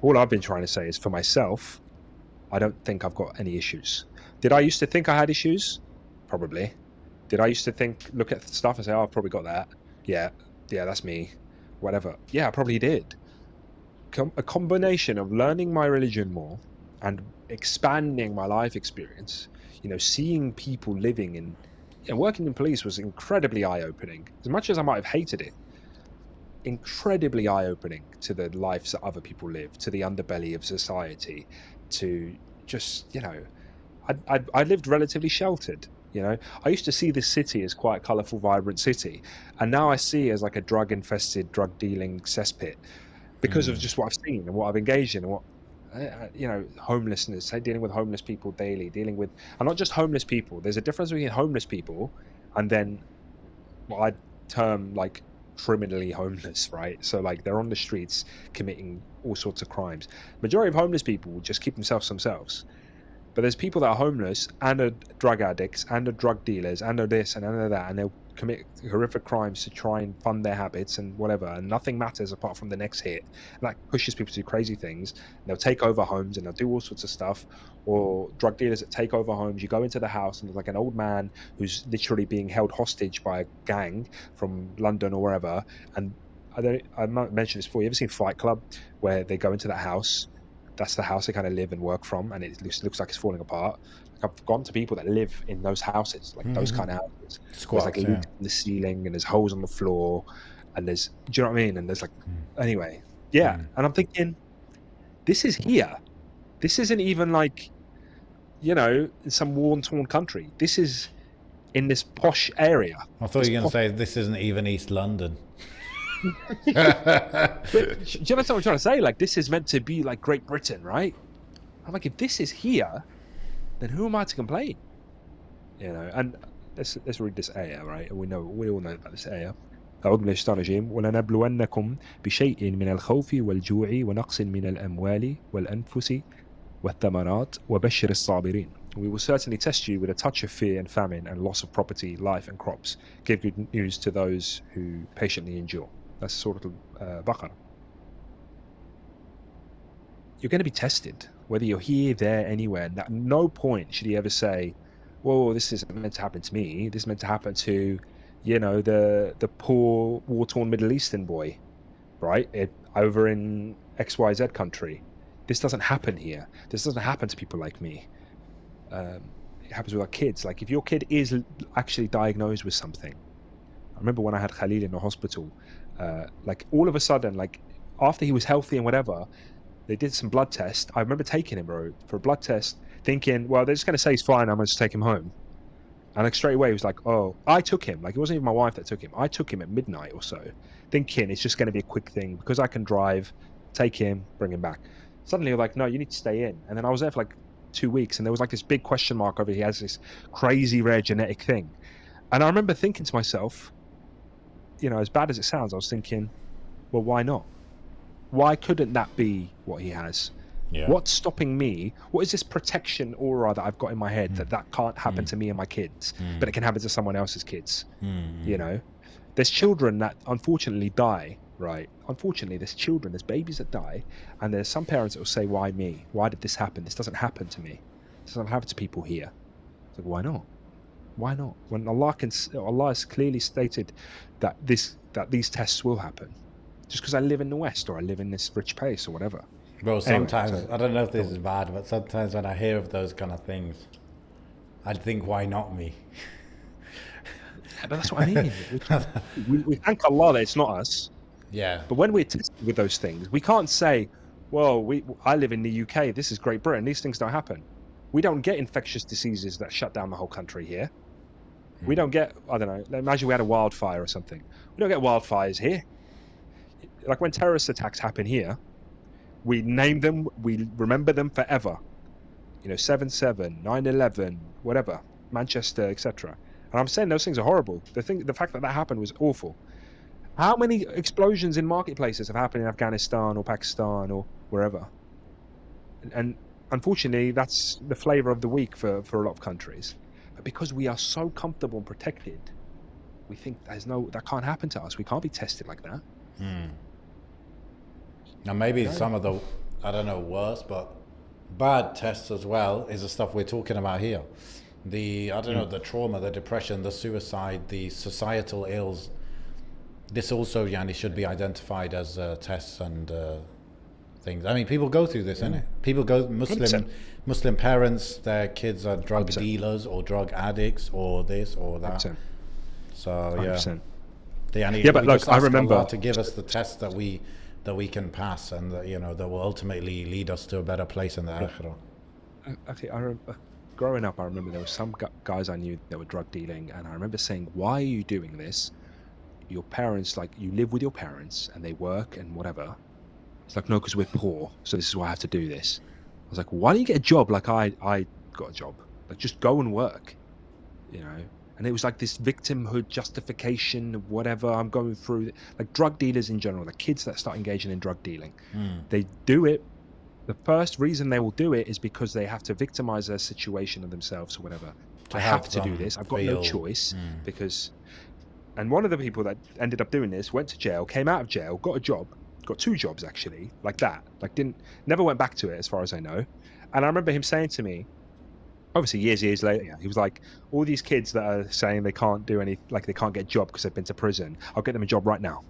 All I've been trying to say is, for myself, I don't think I've got any issues. Did I used to think I had issues? Probably. Did I used to look at stuff and say, "Oh, I've probably got that. Yeah, yeah, that's me." Whatever. Yeah, I probably did. A combination of learning my religion more and expanding my life experience, seeing people living in, working in police was incredibly eye-opening. As much as I might have hated it, incredibly eye-opening to the lives that other people live, to the underbelly of society, to just, I lived relatively sheltered. I used to see this city as quite a colourful, vibrant city, and now I see it as like a drug-infested, drug-dealing cesspit because of just what I've seen and what I've engaged in and what homelessness, dealing with homeless people daily, dealing with, and not just homeless people. There's a difference between homeless people and then what I'd term like criminally homeless, right? So like they're on the streets committing all sorts of crimes. Majority of homeless people will just keep themselves to themselves. But there's people that are homeless and are drug addicts and are drug dealers and are this and are that, and they'll commit horrific crimes to try and fund their habits and whatever, and nothing matters apart from the next hit. And that pushes people to do crazy things. And they'll take over homes and they'll do all sorts of stuff. Or drug dealers that take over homes. You go into the house and there's like an old man who's literally being held hostage by a gang from London or wherever. And I might mention this before. You ever seen Fight Club, where they go into that house? That's the house they kind of live and work from, and it looks like it's falling apart. Like, I've gone to people that live in those houses, like those kind of houses. There's like Squats, yeah. leaks in the ceiling, and there's holes on the floor, and do you know what I mean? And there's like, anyway, yeah. And I'm thinking, this is here. This isn't even like, in some war-torn country. This is in this posh area. I thought you were going to say this isn't even East London. But do you understand what I'm trying to say? Like, this is meant to be like Great Britain, right? I'm like, if this is here, then who am I to complain? And let's read this ayah, right? We all know about this ayah. أعوذ بالله من الشيطان الرجيم ولنبلونكم بشيء من الخوف والجوع ونقص من الأموال والأنفس والثمرات وبشر الصابرين. We will certainly test you with a touch of fear and famine and loss of property, life and crops. Give good news to those who patiently endure. That's Surah Al-Baqarah. You're going to be tested, whether you're here, there, anywhere. And at no point should he ever say, whoa, this isn't meant to happen to me. This is meant to happen to, the poor, war-torn Middle Eastern boy, right? Over in XYZ country. This doesn't happen here. This doesn't happen to people like me. It happens with our kids. Like, if your kid is actually diagnosed with something. I remember when I had Khalil in the hospital, like, all of a sudden, like, after he was healthy and whatever, they did some blood test. I remember taking him, bro, for a blood test, thinking, well, they're just going to say he's fine. I'm going to just take him home. And like straight away, he was like, oh, I took him. Like, it wasn't even my wife that took him. I took him at midnight or so, thinking it's just going to be a quick thing because I can drive, take him, bring him back. Suddenly, you're like, no, you need to stay in. And then I was there for like 2 weeks, and there was like this big question mark over he has this crazy rare genetic thing. And I remember thinking to myself, as bad as it sounds, I was thinking, well, why not? Why couldn't that be what he has? Yeah. What's stopping me? What is this protection aura that I've got in my head that can't happen to me and my kids, but it can happen to someone else's kids? There's children that unfortunately die, right? Unfortunately, there's babies that die, and there's some parents that will say, why me? Why did this happen? This doesn't happen to me. This doesn't happen to people here. It's like, why not? Why not? When Allah has clearly stated that these tests will happen. Just because I live in the West or I live in this rich place or whatever. Bro, sometimes, I don't know if this is bad, but sometimes when I hear of those kind of things, I think, why not me? Yeah, but that's what I mean. We thank Allah that it's not us. Yeah. But when we're tested with those things, we can't say, well, I live in the UK, this is Great Britain, these things don't happen. We don't get infectious diseases that shut down the whole country here. We don't get, I don't know, imagine we had a wildfire or something. We don't get wildfires here. Like, when terrorist attacks happen here, we name them, we remember them forever. 7/7, 9/11, whatever, Manchester, etc. And I'm saying those things are horrible. The fact that happened was awful. How many explosions in marketplaces have happened in Afghanistan or Pakistan or wherever? And unfortunately, that's the flavor of the week for a lot of countries. But because we are so comfortable and protected, we think that can't happen to us. We can't be tested like that. Now, maybe some of the, I don't know, worse, but bad tests as well is the stuff we're talking about here. The trauma, the depression, the suicide, the societal ills. This also, Yani, should be identified as tests and things. I mean, people go through this, innit? People go, Muslim parents, their kids are drug 100%. Dealers or drug addicts or this or that. 100%. So, yeah. 100%. But look, I remember Allah to give us the tests that we can pass, and that will ultimately lead us to a better place in the akhirah. Okay, I remember growing up. I remember there were some guys I knew that were drug dealing, and I remember saying, "Why are you doing this? Your parents, like, you live with your parents, and they work and whatever." It's like, no, because we're poor, so this is why I have to do this. I was like, why don't you get a job like I got a job? Like, just go and work, And it was like this victimhood justification of whatever I'm going through. Like, drug dealers in general, the kids that start engaging in drug dealing, they do it the first reason they will do it is because they have to victimize their situation and themselves or whatever. To I have help to do them this. I've got no feel. choice because. And one of the people that ended up doing this went to jail, came out of jail, got a job, got 2 jobs actually, like that. Like never went back to it as far as I know. And I remember him saying to me, obviously years later, he was like, all these kids that are saying they can't do any, like they can't get a job because they've been to prison, I'll get them a job right now.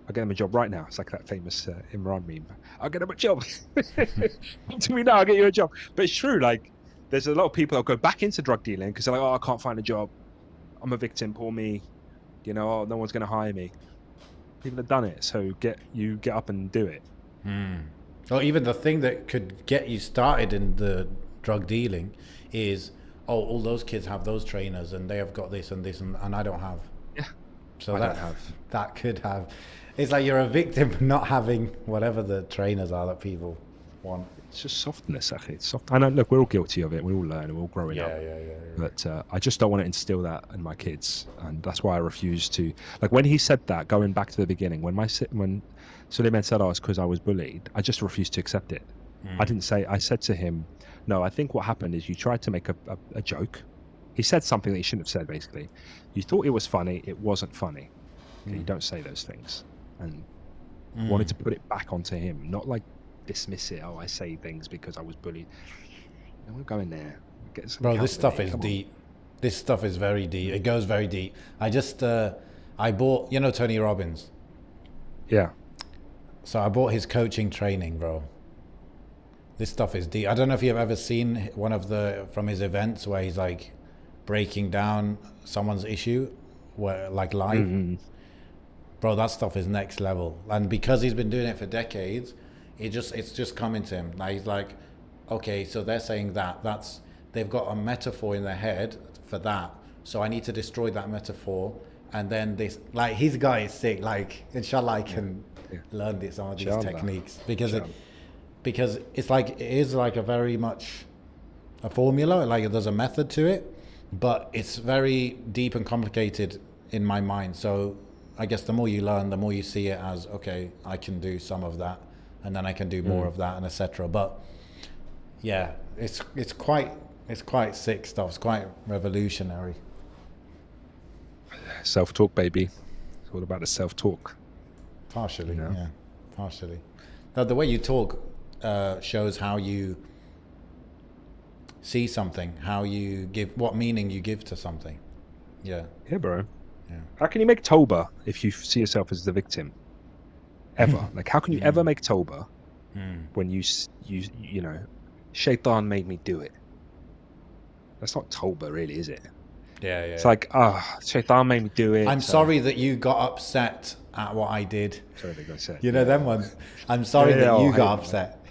I'll get them a job right now. It's like that famous Imran meme. I'll get them a job. Come to me now, I'll get you a job. But it's true, like there's a lot of people that go back into drug dealing because they're like, oh, I can't find a job. I'm a victim, poor me. Oh, no one's going to hire me. People have done it, so get up and do it. Or even the thing that could get you started in the drug dealing is, oh, all those kids have those trainers and they have got this and this and I don't have. Yeah. So that could have. It's like you're a victim for not having whatever the trainers are that people want. It's just softness, actually. It's soft. I know, look, we're all guilty of it. We all learn. We're all growing up. Yeah. But I just don't want to instill that in my kids, and that's why I refuse to. Like when he said that, going back to the beginning, when Suleiman said, "Oh, it's because I was bullied," I just refused to accept it. I didn't say. I said to him, "No, I think what happened is you tried to make a joke." He said something that he shouldn't have said. Basically, you thought it was funny. It wasn't funny. Okay, you don't say those things, and wanted to put it back onto him, not like dismiss it. Oh, I say things because I was bullied. I want to go in there. Bro, this stuff is deep. This stuff is very deep. It goes very deep. I just, I bought, Tony Robbins. Yeah. So I bought his coaching training, bro. This stuff is deep. I don't know if you've ever seen one from his events where he's like breaking down someone's issue, where like live. Bro, that stuff is next level. And because he's been doing it for decades, it's just coming to him. Now he's like, okay, so they're saying they've got a metaphor in their head for that. So I need to destroy that metaphor. And then this, like, his guy is sick. Like, inshallah, I can learn some of these techniques because it's like, it is like a very much a formula. Like there's a method to it, but it's very deep and complicated in my mind. So I guess the more you learn, the more you see it as, okay, I can do some of that. And then I can do more of that, and etc. But yeah, it's quite sick stuff. It's quite revolutionary. Self-talk, baby. It's all about the self-talk. Partially, yeah, partially. Now, the way you talk shows how you see something, what meaning you give to something. Yeah. Yeah, bro. Yeah. How can you make Toba if you see yourself as the victim? Ever. Like, how can you ever make Toba when you know, Shaitan made me do it? That's not Toba, really, is it? Yeah. It's like, Shaitan made me do it. I'm sorry that you got upset at what I did. Sorry that I said. You know them ones. I'm sorry that you got upset.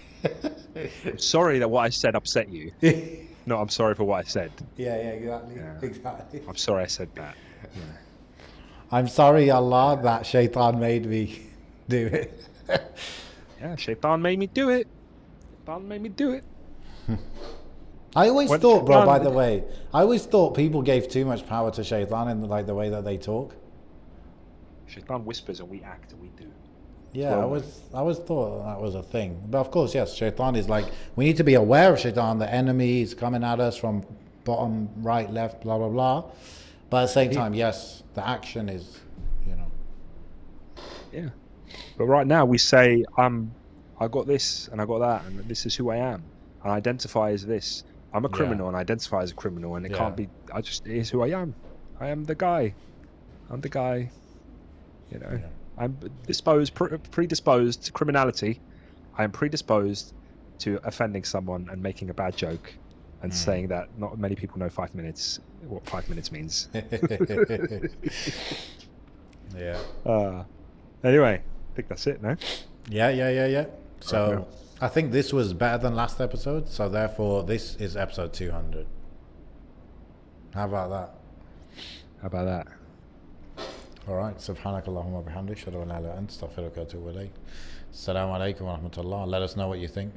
I'm sorry that what I said upset you. No, I'm sorry for what I said. Yeah, exactly. Yeah. Exactly. I'm sorry I said that. Yeah. I'm sorry, Allah, that Shaitan made me do it. Yeah, Shaitan made me do it. Shaitan made me do it. I always thought, bro, by the way, I always thought people gave too much power to Shaitan in like the way that they talk. Shaitan whispers and we act and we do. Yeah, I always thought that was a thing. But of course, yes, Shaitan is like, we need to be aware of Shaitan. The enemy is coming at us from bottom, right, left, blah, blah, blah. But at the same time, yes, the action is, Yeah. But right now we say, I got this and I got that and this is who I am. I identify as this. I'm a criminal and I identify as a criminal and it can't be, it is who I am. I am the guy. I'm the guy. I'm predisposed to criminality. I am predisposed to offending someone and making a bad joke and saying that not many people know 5 minutes, what 5 minutes means. Yeah. Anyway, I think that's it, no? Yeah. So I think this was better than last episode. So therefore, this is episode 200. How about that? All right. Subhanakallahumma bihamdik. Shadu an la ilaha illa anta astaghfiruka wa atubu ilayk. Assalamu alaikum wa rahmatullah. Let us know what you think.